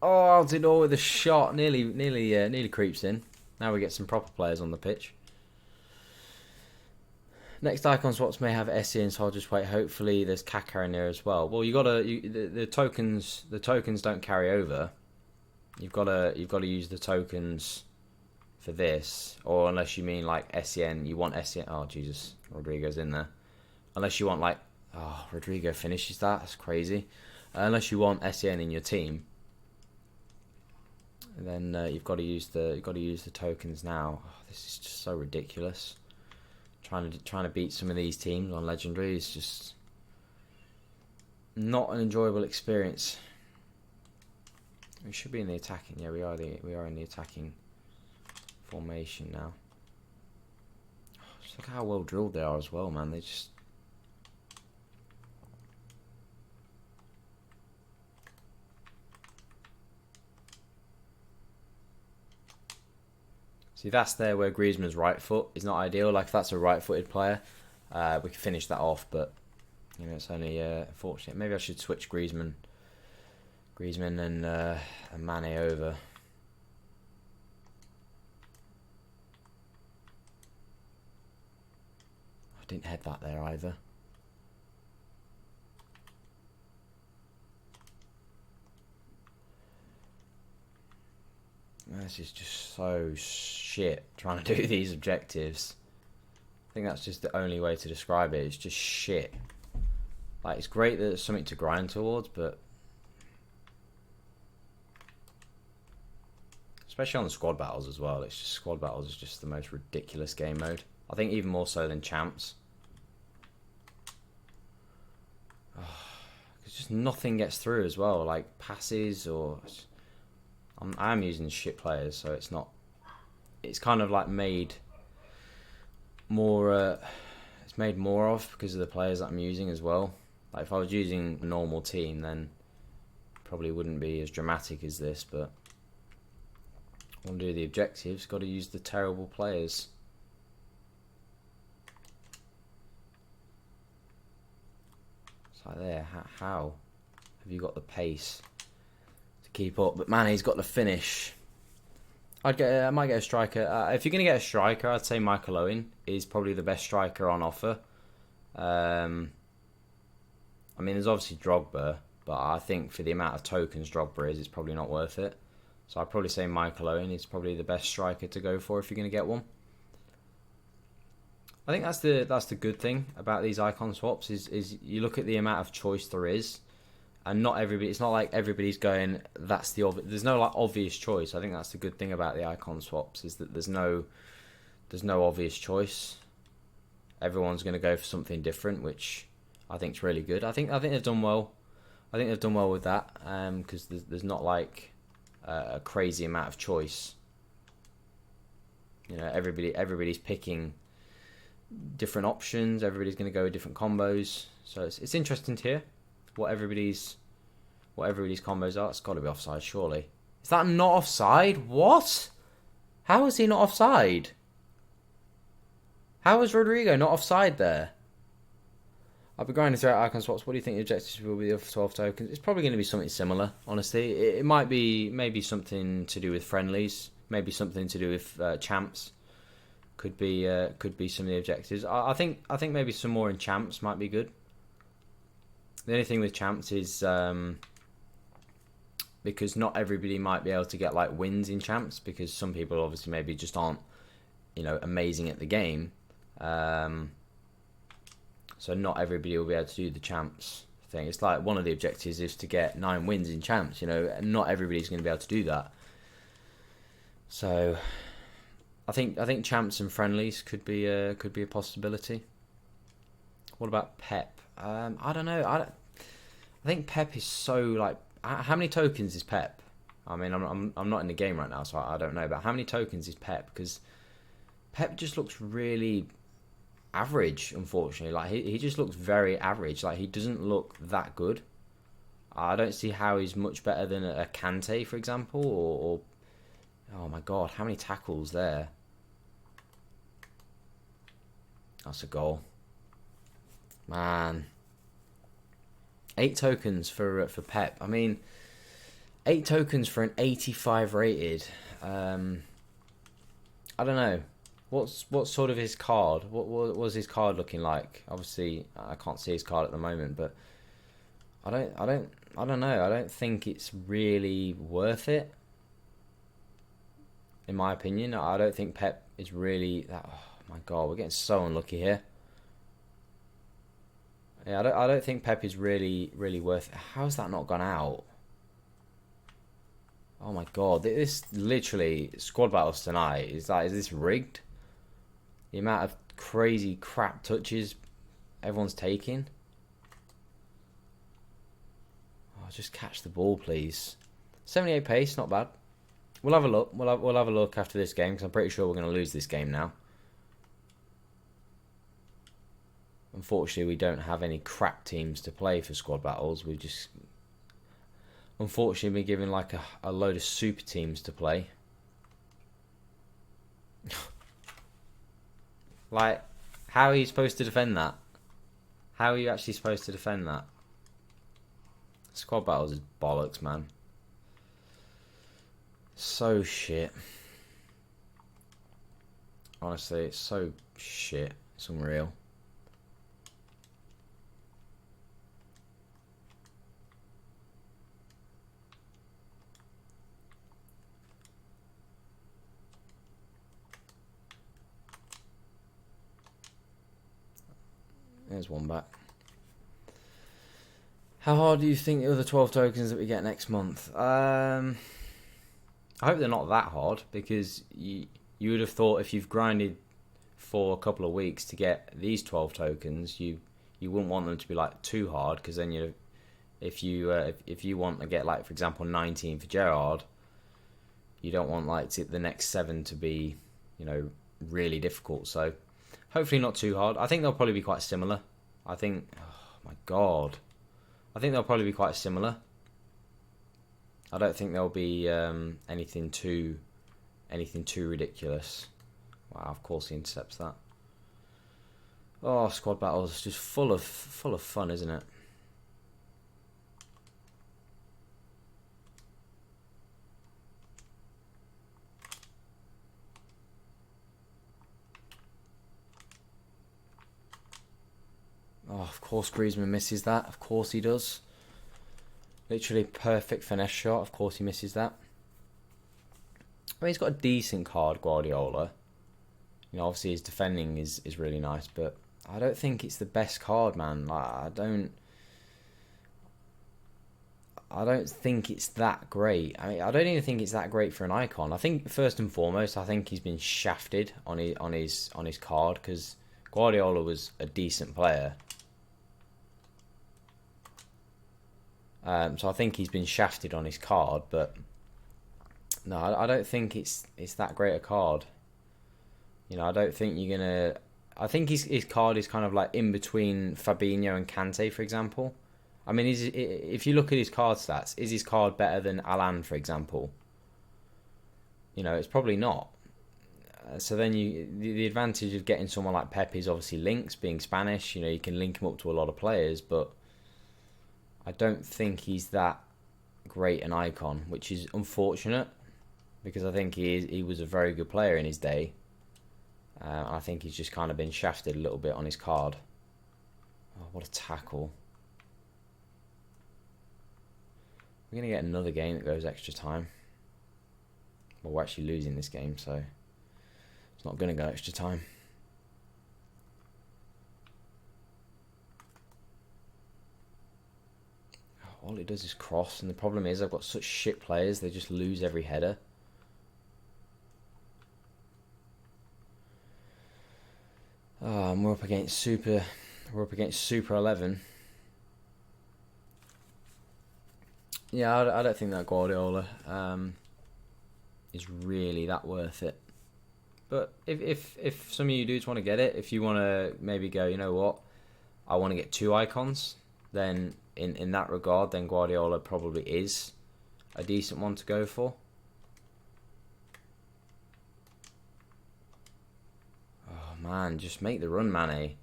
Oh, Altidore with a shot, nearly creeps in. Now we get some proper players on the pitch. Next icon swaps may have Essien, so I'll just wait. Hopefully, there's Kaká in there as well. Well, the tokens don't carry over. You've got to use the tokens for this, or unless you mean like Essien, you want Essien. Oh Jesus, Rodrigo's in there. Unless you want like, oh, Rodrigo finishes that. That's crazy. Unless you want Essien in your team. And then you've got to use the tokens now. Oh, this is just so ridiculous. Trying to beat some of these teams on Legendary is just not an enjoyable experience. We should be in the attacking. Yeah, we are in the attacking formation now. Just look how well drilled they are as well, man. They just... See, that's there where Griezmann's right foot is not ideal. Like, if that's a right-footed player, we can finish that off, but, you know, it's only unfortunate. Maybe I should switch Griezmann and Mane over. I didn't head that there either. This is just so shit trying to do these objectives. I think that's just the only way to describe it. It's just shit. Like, it's great that there's something to grind towards, but especially on the squad battles as well. It's just squad battles is just the most ridiculous game mode. I think even more so than champs. Because just nothing gets through as well. Like passes or... I'm using shit players, so it's not... It's kind of like made more... it's made more of because of the players that I'm using as well. Like if I was using a normal team, then probably wouldn't be as dramatic as this, but... I want to do the objectives, got to use the terrible players. It's like there, how have you got the pace to keep up? But Mane's got the finish. I might get a striker. If you're going to get a striker, I'd say Michael Owen is probably the best striker on offer. I mean, there's obviously Drogba, but I think for the amount of tokens Drogba is, it's probably not worth it. So I'd probably say Michael Owen is probably the best striker to go for if you're going to get one. I think that's the good thing about these icon swaps is you look at the amount of choice there is, and not everybody. It's not like everybody's going. That's the obvious. There's no like obvious choice. I think that's the good thing about the icon swaps is that there's no obvious choice. Everyone's going to go for something different, which I think is really good. I think they've done well. I think they've done well with that because there's not like a crazy amount of choice. You know, everybody's picking different options. Everybody's going to go with different combos. So it's interesting to hear what everybody's combos are. It's got to be offside, surely. Is that not offside? What? How is he not offside? How is Rodrigo not offside there? I'll be grinding through icon swaps. What do you think the objectives will be of 12 tokens? It's probably going to be something similar, honestly. It might be maybe something to do with friendlies, maybe something to do with champs. Could be some of the objectives. I think maybe some more in champs might be good. The only thing with champs is because not everybody might be able to get like wins in champs because some people obviously maybe just aren't, you know, amazing at the game. So not everybody will be able to do the champs thing. It's like one of the objectives is to get 9 wins in champs, you know, and not everybody's going to be able to do that. So I think champs and friendlies could be a possibility. What about Pep? I don't know. I think Pep is so like. How many tokens is Pep? I mean, I'm not in the game right now, so I don't know. But how many tokens is Pep? Because Pep just looks really average, unfortunately. Like he just looks very average. Like he doesn't look that good. I don't see how he's much better than a Kante, for example, or oh my god, how many tackles there? That's a goal. Man. 8 tokens for Pep. I mean, 8 tokens for an 85 rated. I don't know. What's sort of his card? What was his card looking like? Obviously, I can't see his card at the moment, but I don't know. I don't think it's really worth it. In my opinion, I don't think Pep is really that. Oh my god, we're getting so unlucky here. Yeah, I don't think Pep is really worth it. How's that not gone out? Oh my god, this literally squad battles tonight is this rigged? The amount of crazy crap touches everyone's taking. Oh, just catch the ball, please. 78 pace, not bad. We'll have a look. We'll have a look after this game because I'm pretty sure we're going to lose this game now. Unfortunately, we don't have any crap teams to play for squad battles. We just, unfortunately, been given like a load of super teams to play. Like, how are you supposed to defend that? How are you actually supposed to defend that? Squad battles is bollocks, man. So shit. Honestly, it's so shit. It's unreal. There's one back. How hard do you think the other 12 tokens that we get next month? I hope they're not that hard, because you would have thought if you've grinded for a couple of weeks to get these 12 tokens, you wouldn't want them to be like too hard, because then if you want to get, like, for example, 19 for Gerrard, you don't want like the next 7 to be, really difficult. So hopefully not too hard. I think they'll probably be quite similar. I think, oh my god, I think they'll probably be quite similar. I don't think there'll be anything too ridiculous. Wow, of course he intercepts that. Oh, squad battles, just full of fun, isn't it? Oh, of course Griezmann misses that. Of course he does. Literally perfect finesse shot. Of course he misses that. I mean, he's got a decent card, Guardiola. Obviously his defending is really nice, but I don't think it's the best card, man. Like, I don't think it's that great. I mean, I don't even think it's that great for an icon. I think first and foremost, I think he's been shafted on his card, because Guardiola was a decent player. So I think he's been shafted on his card, but no, I don't think it's that great a card. I don't think you're gonna. I think his card is kind of like in between Fabinho and Kante, for example. I mean, if you look at his card stats, is his card better than Alan, for example? It's probably not. So then the advantage of getting someone like Pep is obviously links, being Spanish. You can link him up to a lot of players, but I don't think he's that great an icon, which is unfortunate, because I think he was a very good player in his day. I think he's just kind of been shafted a little bit on his card. Oh, what a tackle. We're going to get another game that goes extra time. Well, we're actually losing this game, so it's not going to go extra time. All it does is cross, and the problem is I've got such shit players, they just lose every header. And we're up against Super 11. Yeah, I don't think that Guardiola is really that worth it. But if some of you dudes want to get it, if you want to maybe go, you know what, I want to get 2 icons, then in that regard, then Guardiola probably is a decent one to go for. Oh man, just make the run, Mane.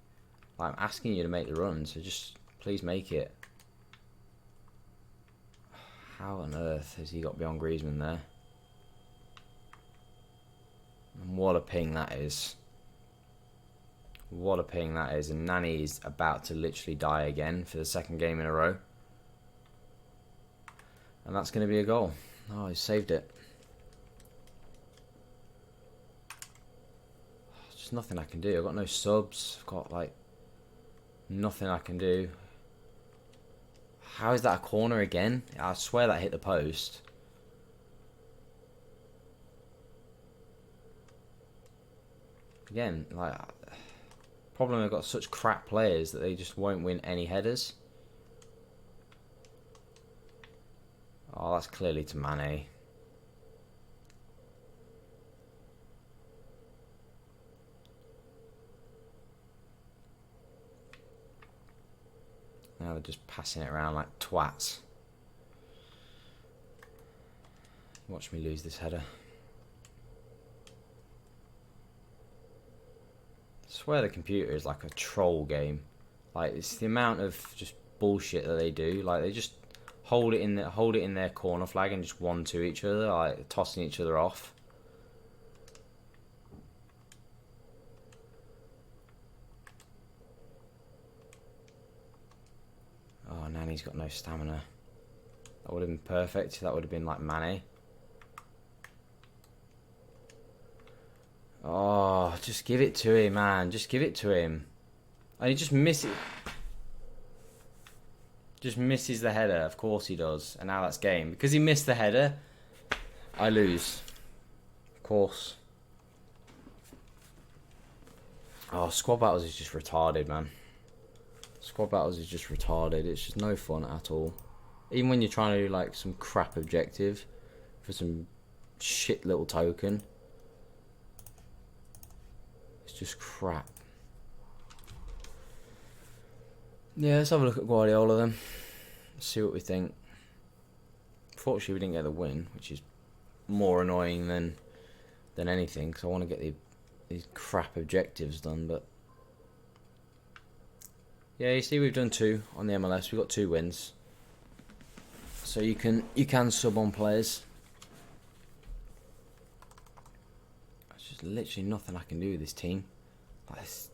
I'm asking you to make the run, so just please make it. How on earth has he got beyond Griezmann there? And what a ping that is. What a ping that is. And Nani is about to literally die again for the second game in a row. And that's going to be a goal. Oh, he saved it. Just nothing I can do. I've got no subs. I've got, like, nothing I can do. How is that a corner again? I swear that hit the post. Again, like, problem I've got such crap players that they just won't win any headers. Oh, that's clearly to Mane. Now they're just passing it around like twats. Watch me lose this header. I swear the computer is like a troll game. Like, it's the amount of just bullshit that they do. Like, they just hold it in their corner flag and just 1-2 each other, like tossing each other off. Oh, Nani's got no stamina. That would have been perfect. That would have been like Mane. Oh, just give it to him, man. Just give it to him. And he just misses. Just misses the header. Of course he does. And now that's game. Because he missed the header, I lose. Of course. Oh, squad battles is just retarded, man. Squad battles is just retarded. It's just no fun at all. Even when you're trying to do like some crap objective for some shit little token. It's just crap. Yeah, let's have a look at Guardiola then. See what we think. Fortunately, we didn't get the win, which is more annoying than anything, because I want to get these crap objectives done. But yeah, you see, we've done 2 on the MLS. We've got 2 wins, so you can sub on players. There's just literally nothing I can do with this team. It's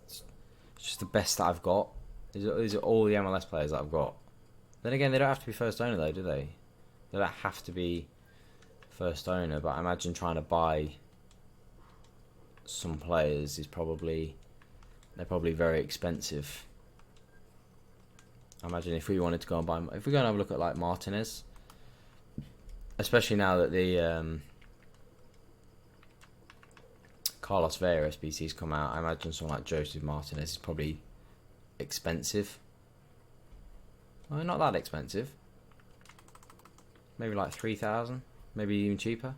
just the best that I've got. These are all the MLS players that I've got. Then again, they don't have to be first owner though, do they? They don't have to be first owner, but I imagine trying to buy some players is they're probably very expensive. I imagine if we wanted to go and buy, if we go and have a look at like Martinez, especially now that the Carlos Vela SBC's come out, I imagine someone like Joseph Martinez is probably expensive. Well, not that expensive. Maybe like 3,000, maybe even cheaper.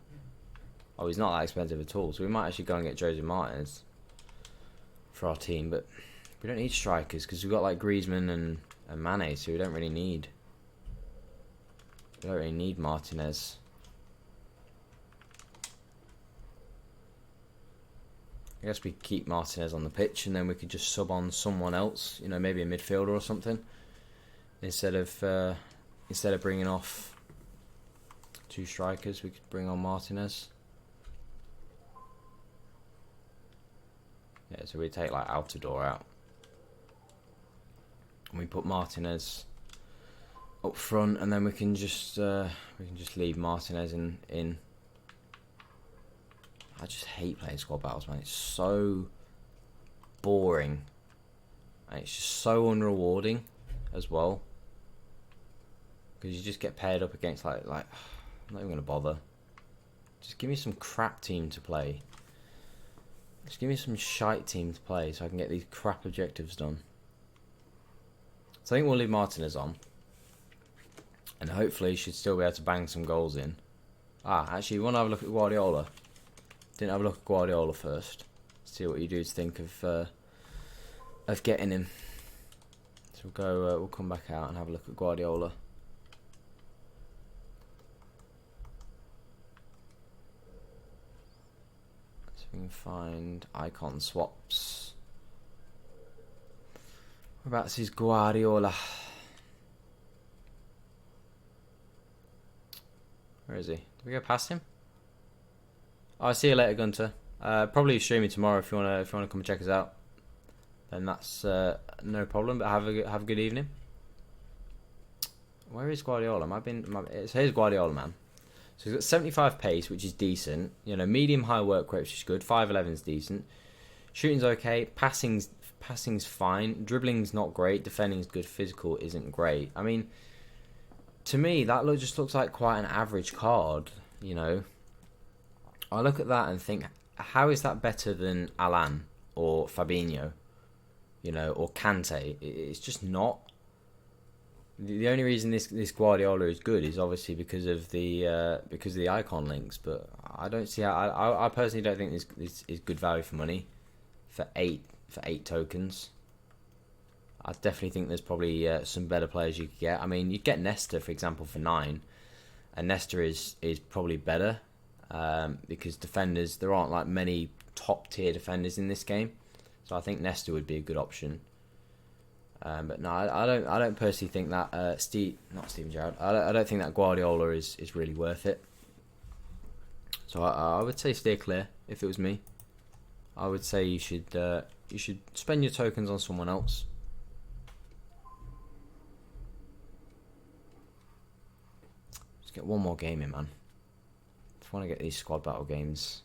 Oh, he's not that expensive at all. So we might actually go and get Joseph Martinez for our team, but we don't need strikers because we've got like Griezmann and Mane, so we don't really need Martinez. I guess we keep Martinez on the pitch, and then we could just sub on someone else, you know, maybe a midfielder or something, instead of bringing off 2 strikers. We could bring on Martinez. Yeah, so we take like Altidore out, and we put Martinez up front, and then we can just leave Martinez in. I just hate playing squad battles, man. It's so boring, and it's just so unrewarding as well, because you just get paired up against like I'm not even gonna bother. Just give me some crap team to play. Just give me some shite team to play so I can get these crap objectives done. So I think we'll leave Martinez on, and hopefully he should still be able to bang some goals in. Actually, we want to have a look at Guardiola. Didn't have a look at Guardiola first. See what you dudes think of getting him. So we'll come back out and have a look at Guardiola. So we can find icon swaps. Whereabouts is Guardiola? Where is he? Did we go past him? I'll see you later, Gunter. Probably streaming tomorrow if you wanna come and check us out. Then that's no problem. But have a good evening. Where is Guardiola? Here's Guardiola, man. So he's got 75 pace, which is decent. You know, medium high work rate, which is good. 5'11's decent. Shooting's okay. Passing's fine. Dribbling's not great. Defending's good. Physical isn't great. I mean, to me, that just looks like quite an average card. You know. I look at that and think, how is that better than Alan or Fabinho, you know, or Kante? It's just not. The only reason this Guardiola is good is obviously because of the icon links, but I don't see how. I personally don't think this is good value for money for eight tokens. I definitely think there's probably some better players you could get. I mean, you'd get Nesta, for example, for 9, and Nesta is probably better because defenders, there aren't like many top tier defenders in this game, so I think Nesta would be a good option. But no, I don't personally think that not Steven Gerrard. I don't think that Guardiola is really worth it. So I would say steer clear. If it was me, I would say you should spend your tokens on someone else. Let's get one more game in, man. Just want to get these squad battle games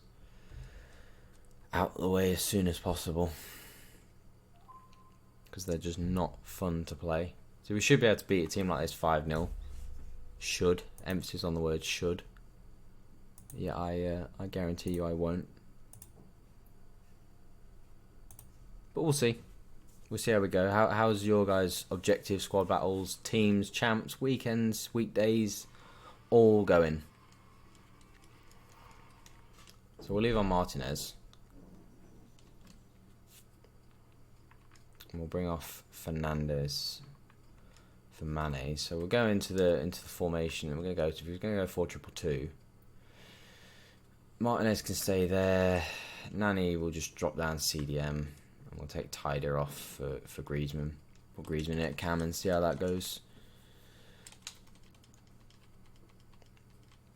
out of the way as soon as possible, because they're just not fun to play. So we should be able to beat a team like this 5-0. Should. Emphasis on the word should. Yeah, I guarantee you I won't. But we'll see. We'll see how we go. How's your guys' objective squad battles, teams, champs, weekends, weekdays, all going? So we'll leave on Martinez. And we'll bring off Fernandes for Mane. So we'll go into the formation, and we're going to go 4-2-2. Martinez can stay there. Nani will just drop down CDM, and we'll take Tider off for Griezmann. Put Griezmann in at Cam and see how that goes.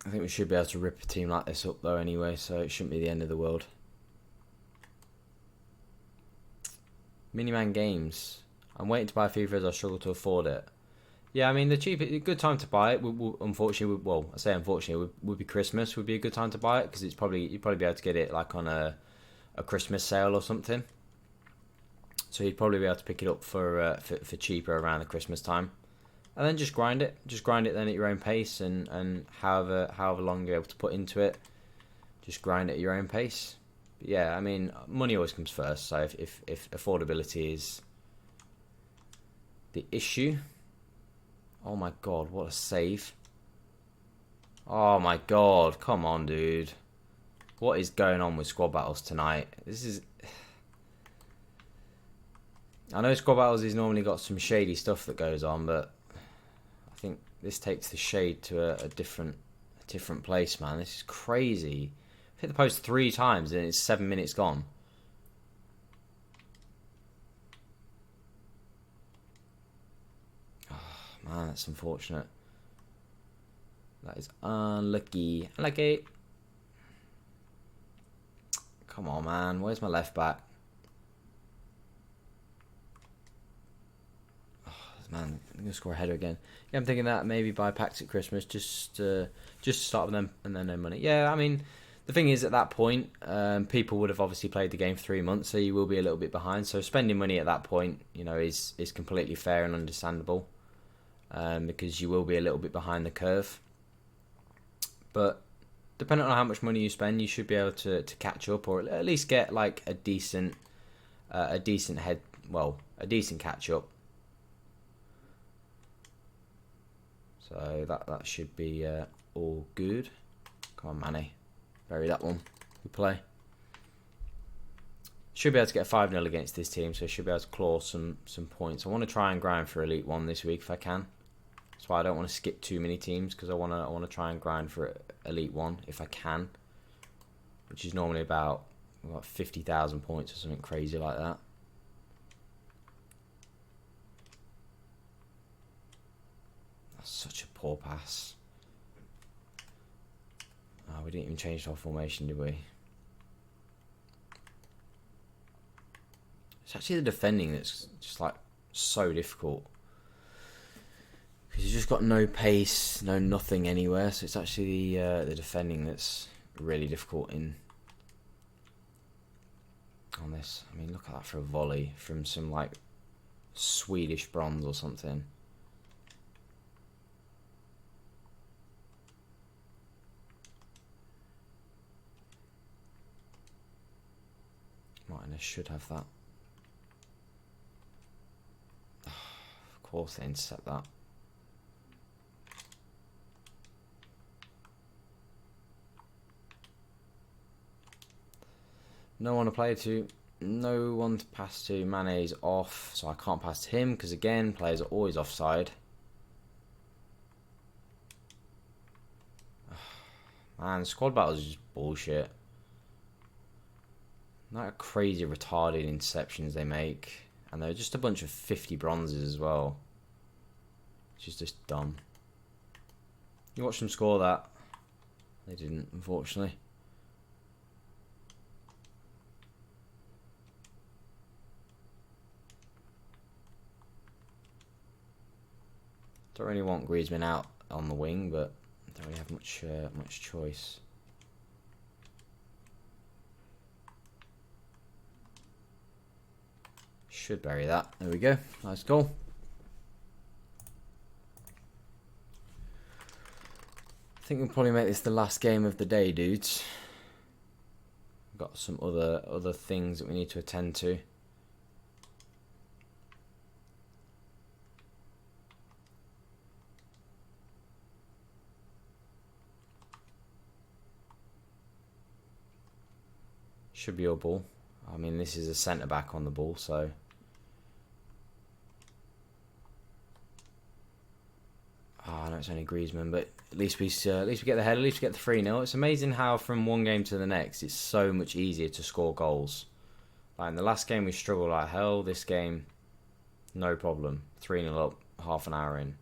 I think we should be able to rip a team like this up though anyway, so it shouldn't be the end of the world. Miniman games. I'm waiting to buy FIFA as I struggle to afford it. Yeah, I mean, the good time to buy it. Unfortunately, I say unfortunately, would be Christmas. Would be a good time to buy it because you'd probably be able to get it like on a Christmas sale or something. So you'd probably be able to pick it up for cheaper around the Christmas time, and then just grind it. Just grind it then at your own pace, and however long you're able to put into it, just grind it at your own pace. But yeah, I mean, money always comes first. So if affordability is the issue. Oh my god, what a save. Oh my god, come on, dude. What is going on with squad battles tonight? This is... I know squad battles has normally got some shady stuff that goes on, but I think this takes the shade to a different place, man. This is crazy. I've hit the post 3 times and it's 7 minutes gone. Man, that's unfortunate. That is unlucky. Unlucky. Come on, man. Where's my left back? Oh, man, I'm going to score a header again. Yeah, I'm thinking that maybe buy packs at Christmas. Just start with them and then no money. Yeah, I mean, the thing is, at that point, people would have obviously played the game for 3 months, so you will be a little bit behind. So spending money at that point, you know, is completely fair and understandable. Because you will be a little bit behind the curve. But depending on how much money you spend, you should be able to catch up, or at least get like a decent catch up. So that should be all good. Come on, Manny, bury that one. Good play. Should be able to get a 5-0 against this team, so should be able to claw some points. I want to try and grind for Elite 1 this week if I can. That's why I don't want to skip too many teams, because I want to try and grind for Elite 1 if I can, which is normally about 50,000 points or something crazy like that. That's such a poor pass. Oh, we didn't even change our formation, did we? It's actually the defending that's just like so difficult. Because you've just got no pace, no nothing anywhere. So it's actually the defending that's really difficult on this. I mean, look at that for a volley from some like Swedish bronze or something. Martinez should have that. Of course they intercept that. No one to play to. No one to pass to. Mane's off, so I can't pass to him because, again, players are always offside. Man, squad battles is just bullshit. Not crazy retarded interceptions they make. And they're just a bunch of 50 bronzes as well. Which is just dumb. You watch them score that. They didn't, unfortunately. Don't really want Griezmann out on the wing, but don't really have much choice. Should bury that. There we go. Nice goal. I think we'll probably make this the last game of the day, dudes. We've got some other things that we need to attend to. Should be your ball. I mean, this is a centre back on the ball, so. I know it's only Griezmann, but at least we get the head. At least we get the 3-0. It's amazing how from one game to the next, it's so much easier to score goals. Like in the last game, we struggled like hell. This game, no problem. 3-0 up, half an hour in.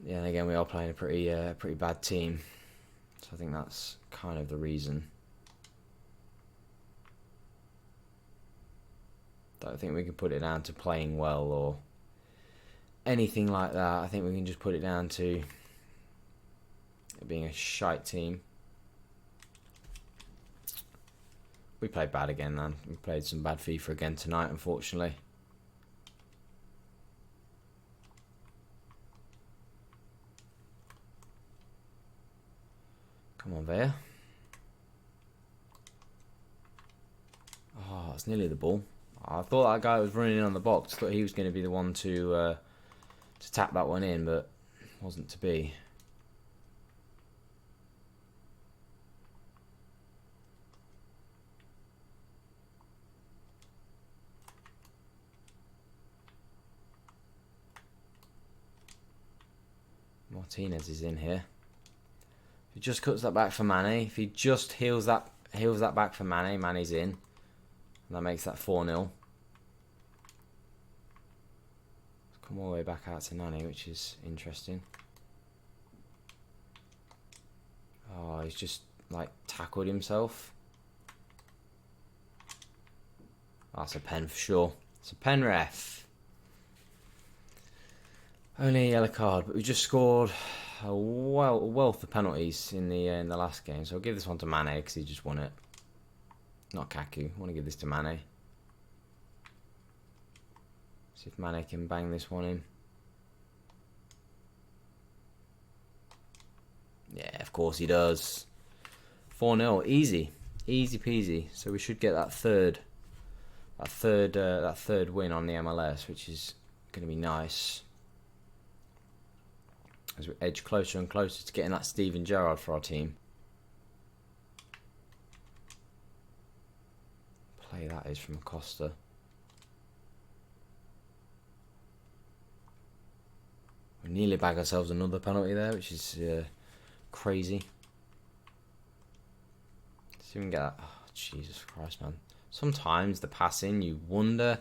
Yeah, and again, we are playing a pretty bad team, so I think that's kind of the reason. Don't think we can put it down to playing well or anything like that. I think we can just put it down to it being a shite team. We played bad again, man. We played some bad FIFA again tonight, unfortunately. Come on, there. Oh, it's nearly the ball. I thought that guy was running in on the box. Thought he was going to be the one to tap that one in, but wasn't to be. Martinez is in here. If he just cuts that back for Mane, if he just heals that back for Mane, Mane's in. And that makes that 4-0. Come all the way back out to Nani, which is interesting. Oh, he's just like tackled himself. Oh, that's a pen for sure. It's a pen, ref. Only a yellow card, but we just scored a wealth of penalties in the last game. So I'll give this one to Mane because he just won it. Not Kaku. I want to give this to Mane. See if Mane can bang this one in. Yeah, of course he does. 4-0, easy peasy. So we should get that third win on the MLS, which is going to be nice. As we edge closer and closer to getting that Steven Gerrard for our team. Play that is from Acosta. We nearly bag ourselves another penalty there, which is crazy. Let's see if we can get that. Oh, Jesus Christ, man. Sometimes the passing, you wonder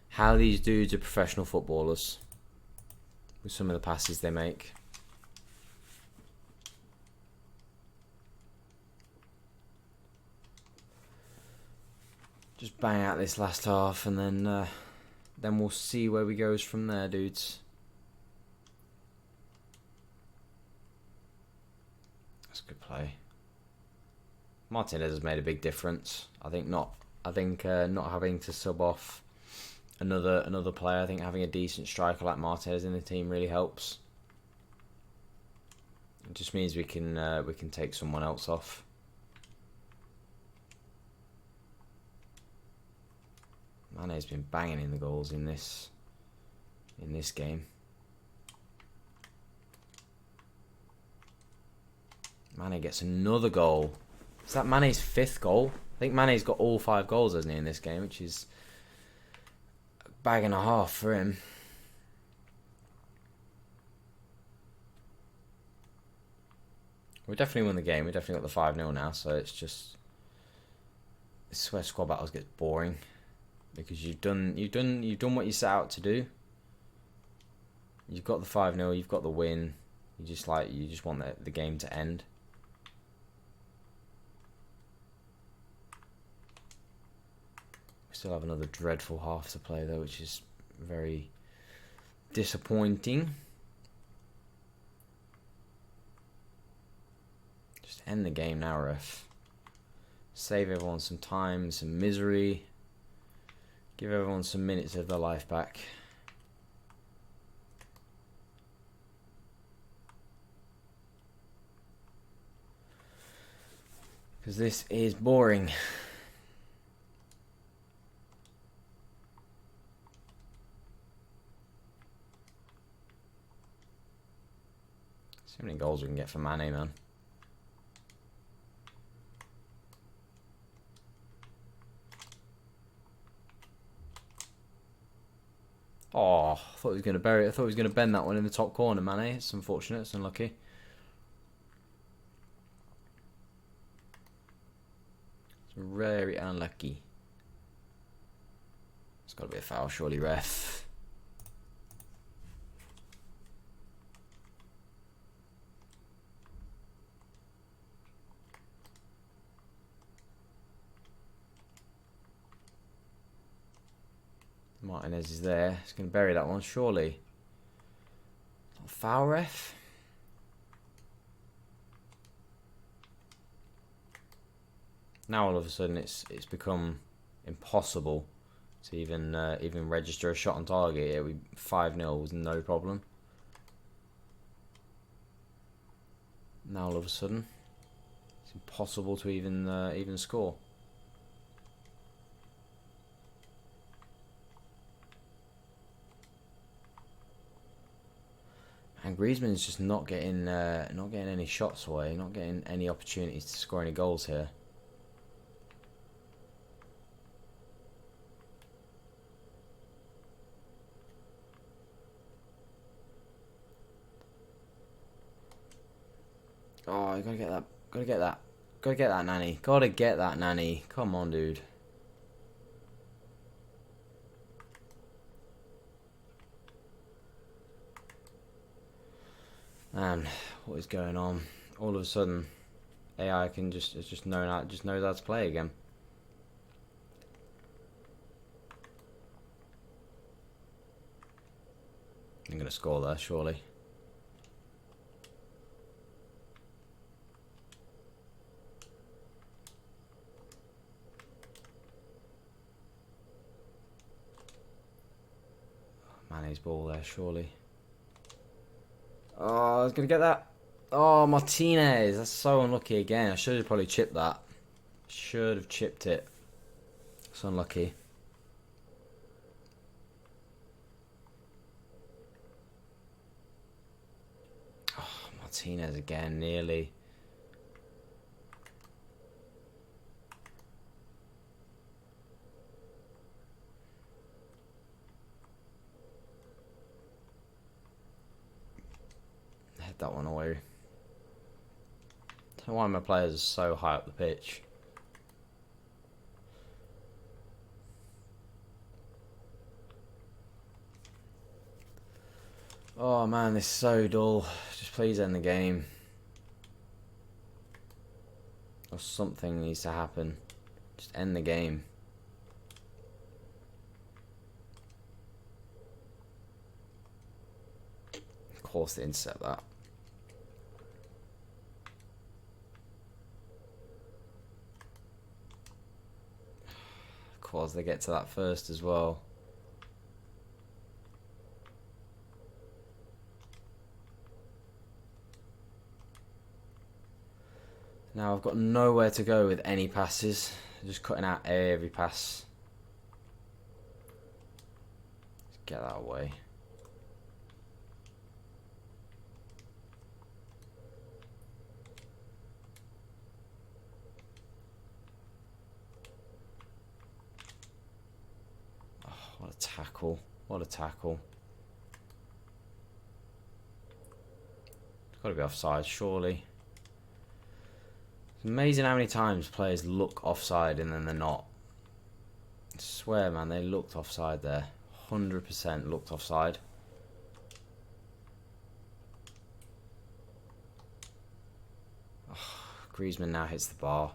how these dudes are professional footballers with some of the passes they make. Just bang out this last half, and then we'll see where we goes from there, dudes. That's a good play. Martinez has made a big difference. I think not having to sub off another player. I think having a decent striker like Martinez in the team really helps. It just means we can take someone else off. Mane's been banging in the goals in this game. Mane gets another goal. Is that Mane's 5th goal? think Mane's got all 5 goals, hasn't he, in this game, which is a bag and a half for him. We definitely won the game. We definitely got the 5-0 now, so it's just... I swear squad battles gets boring. Because you've done what you set out to do. You've got the 5-0, you've got the win. You just want the game to end. We still have another dreadful half to play though, which is very disappointing. Just end the game now, ref. Save everyone some time, some misery. Give everyone some minutes of their life back. Because this is boring. See how many goals we can get for Mane, man. Oh, I thought he was going to bury it. I thought he was going to bend that one in the top corner, Mane. It's unfortunate. It's unlucky. It's very unlucky. It's got to be a foul, surely, ref. Martinez is there. He's going to bury that one, surely. Not foul, ref. Now all of a sudden it's become impossible to even register a shot on target. It would be 5-0 was no problem. Now all of a sudden it's impossible to even score. And Griezmann's just not getting any shots away, not getting any opportunities to score any goals here. Oh, you gotta get that. Gotta get that. Gotta get that, Nanny. Gotta get that, Nanny. Come on, dude. Man, what is going on? All of a sudden, AI knows how to play again. I'm gonna score there, surely. Mane's ball there, surely. Oh, I was going to get that. Oh, Martinez. That's so unlucky again. I should have probably chipped that. Should have chipped it. It's unlucky. Oh, Martinez again, nearly. That one away. I don't know why my players are so high up the pitch. Oh man, this is so dull. Just please end the game. Or something needs to happen. Just end the game. Of course they intercept that. Of course they get to that first as well. Now I've got nowhere to go with any passes. Just cutting out every pass. Let's get that away. tackle. What a tackle. It's got to be offside, surely. It's amazing how many times players look offside and then they're not. I swear, man, they looked offside there. 100% looked offside. Oh, Griezmann now hits the bar.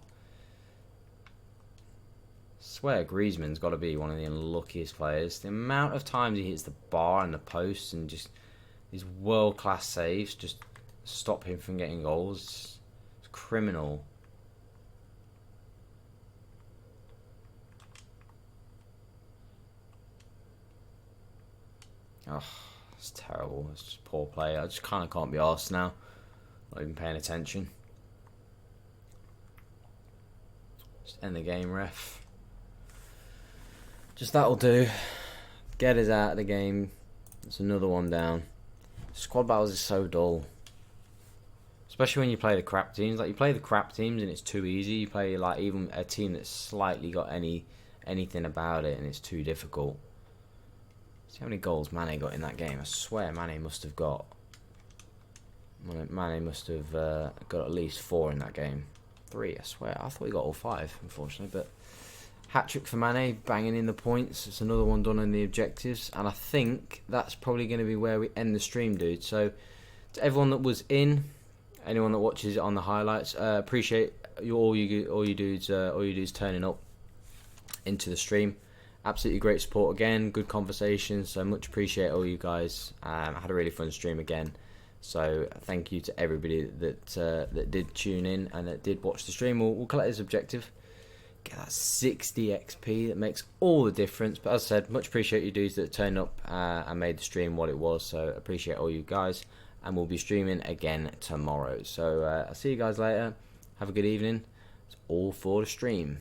I swear Griezmann's got to be one of the unluckiest players. The amount of times he hits the bar and the post and just these world-class saves just stop him from getting goals. It's criminal. Oh, it's terrible. It's just poor play. I just kind of can't be arsed now. Not even paying attention. Just end the game, ref. Just that'll do. Get us out of the game. It's another one down. Squad battles is so dull. Especially when you play the crap teams. Like, you play the crap teams and it's too easy. You play, like, even a team that's slightly got anything about it and it's too difficult. See how many goals Mane got in that game. I swear Mane must have got... Mane must have got at least 4 in that game. 3, I swear. I thought he got all 5, unfortunately. But hat-trick for Mane, banging in the points. It's another one done on the objectives. And I think that's probably going to be where we end the stream, dude. So, to everyone that was in, anyone that watches it on the highlights, appreciate all you dudes turning up into the stream. Absolutely great support again, good conversation, so much appreciate all you guys. I had a really fun stream again, so thank you to everybody that did tune in and that did watch the stream. We'll collect this objective, get that 60 XP, that makes all the difference. But as I said, much appreciate you dudes that turned up and made the stream what it was, so appreciate all you guys, and we'll be streaming again tomorrow. So I'll see you guys later, have a good evening. It's all for the stream.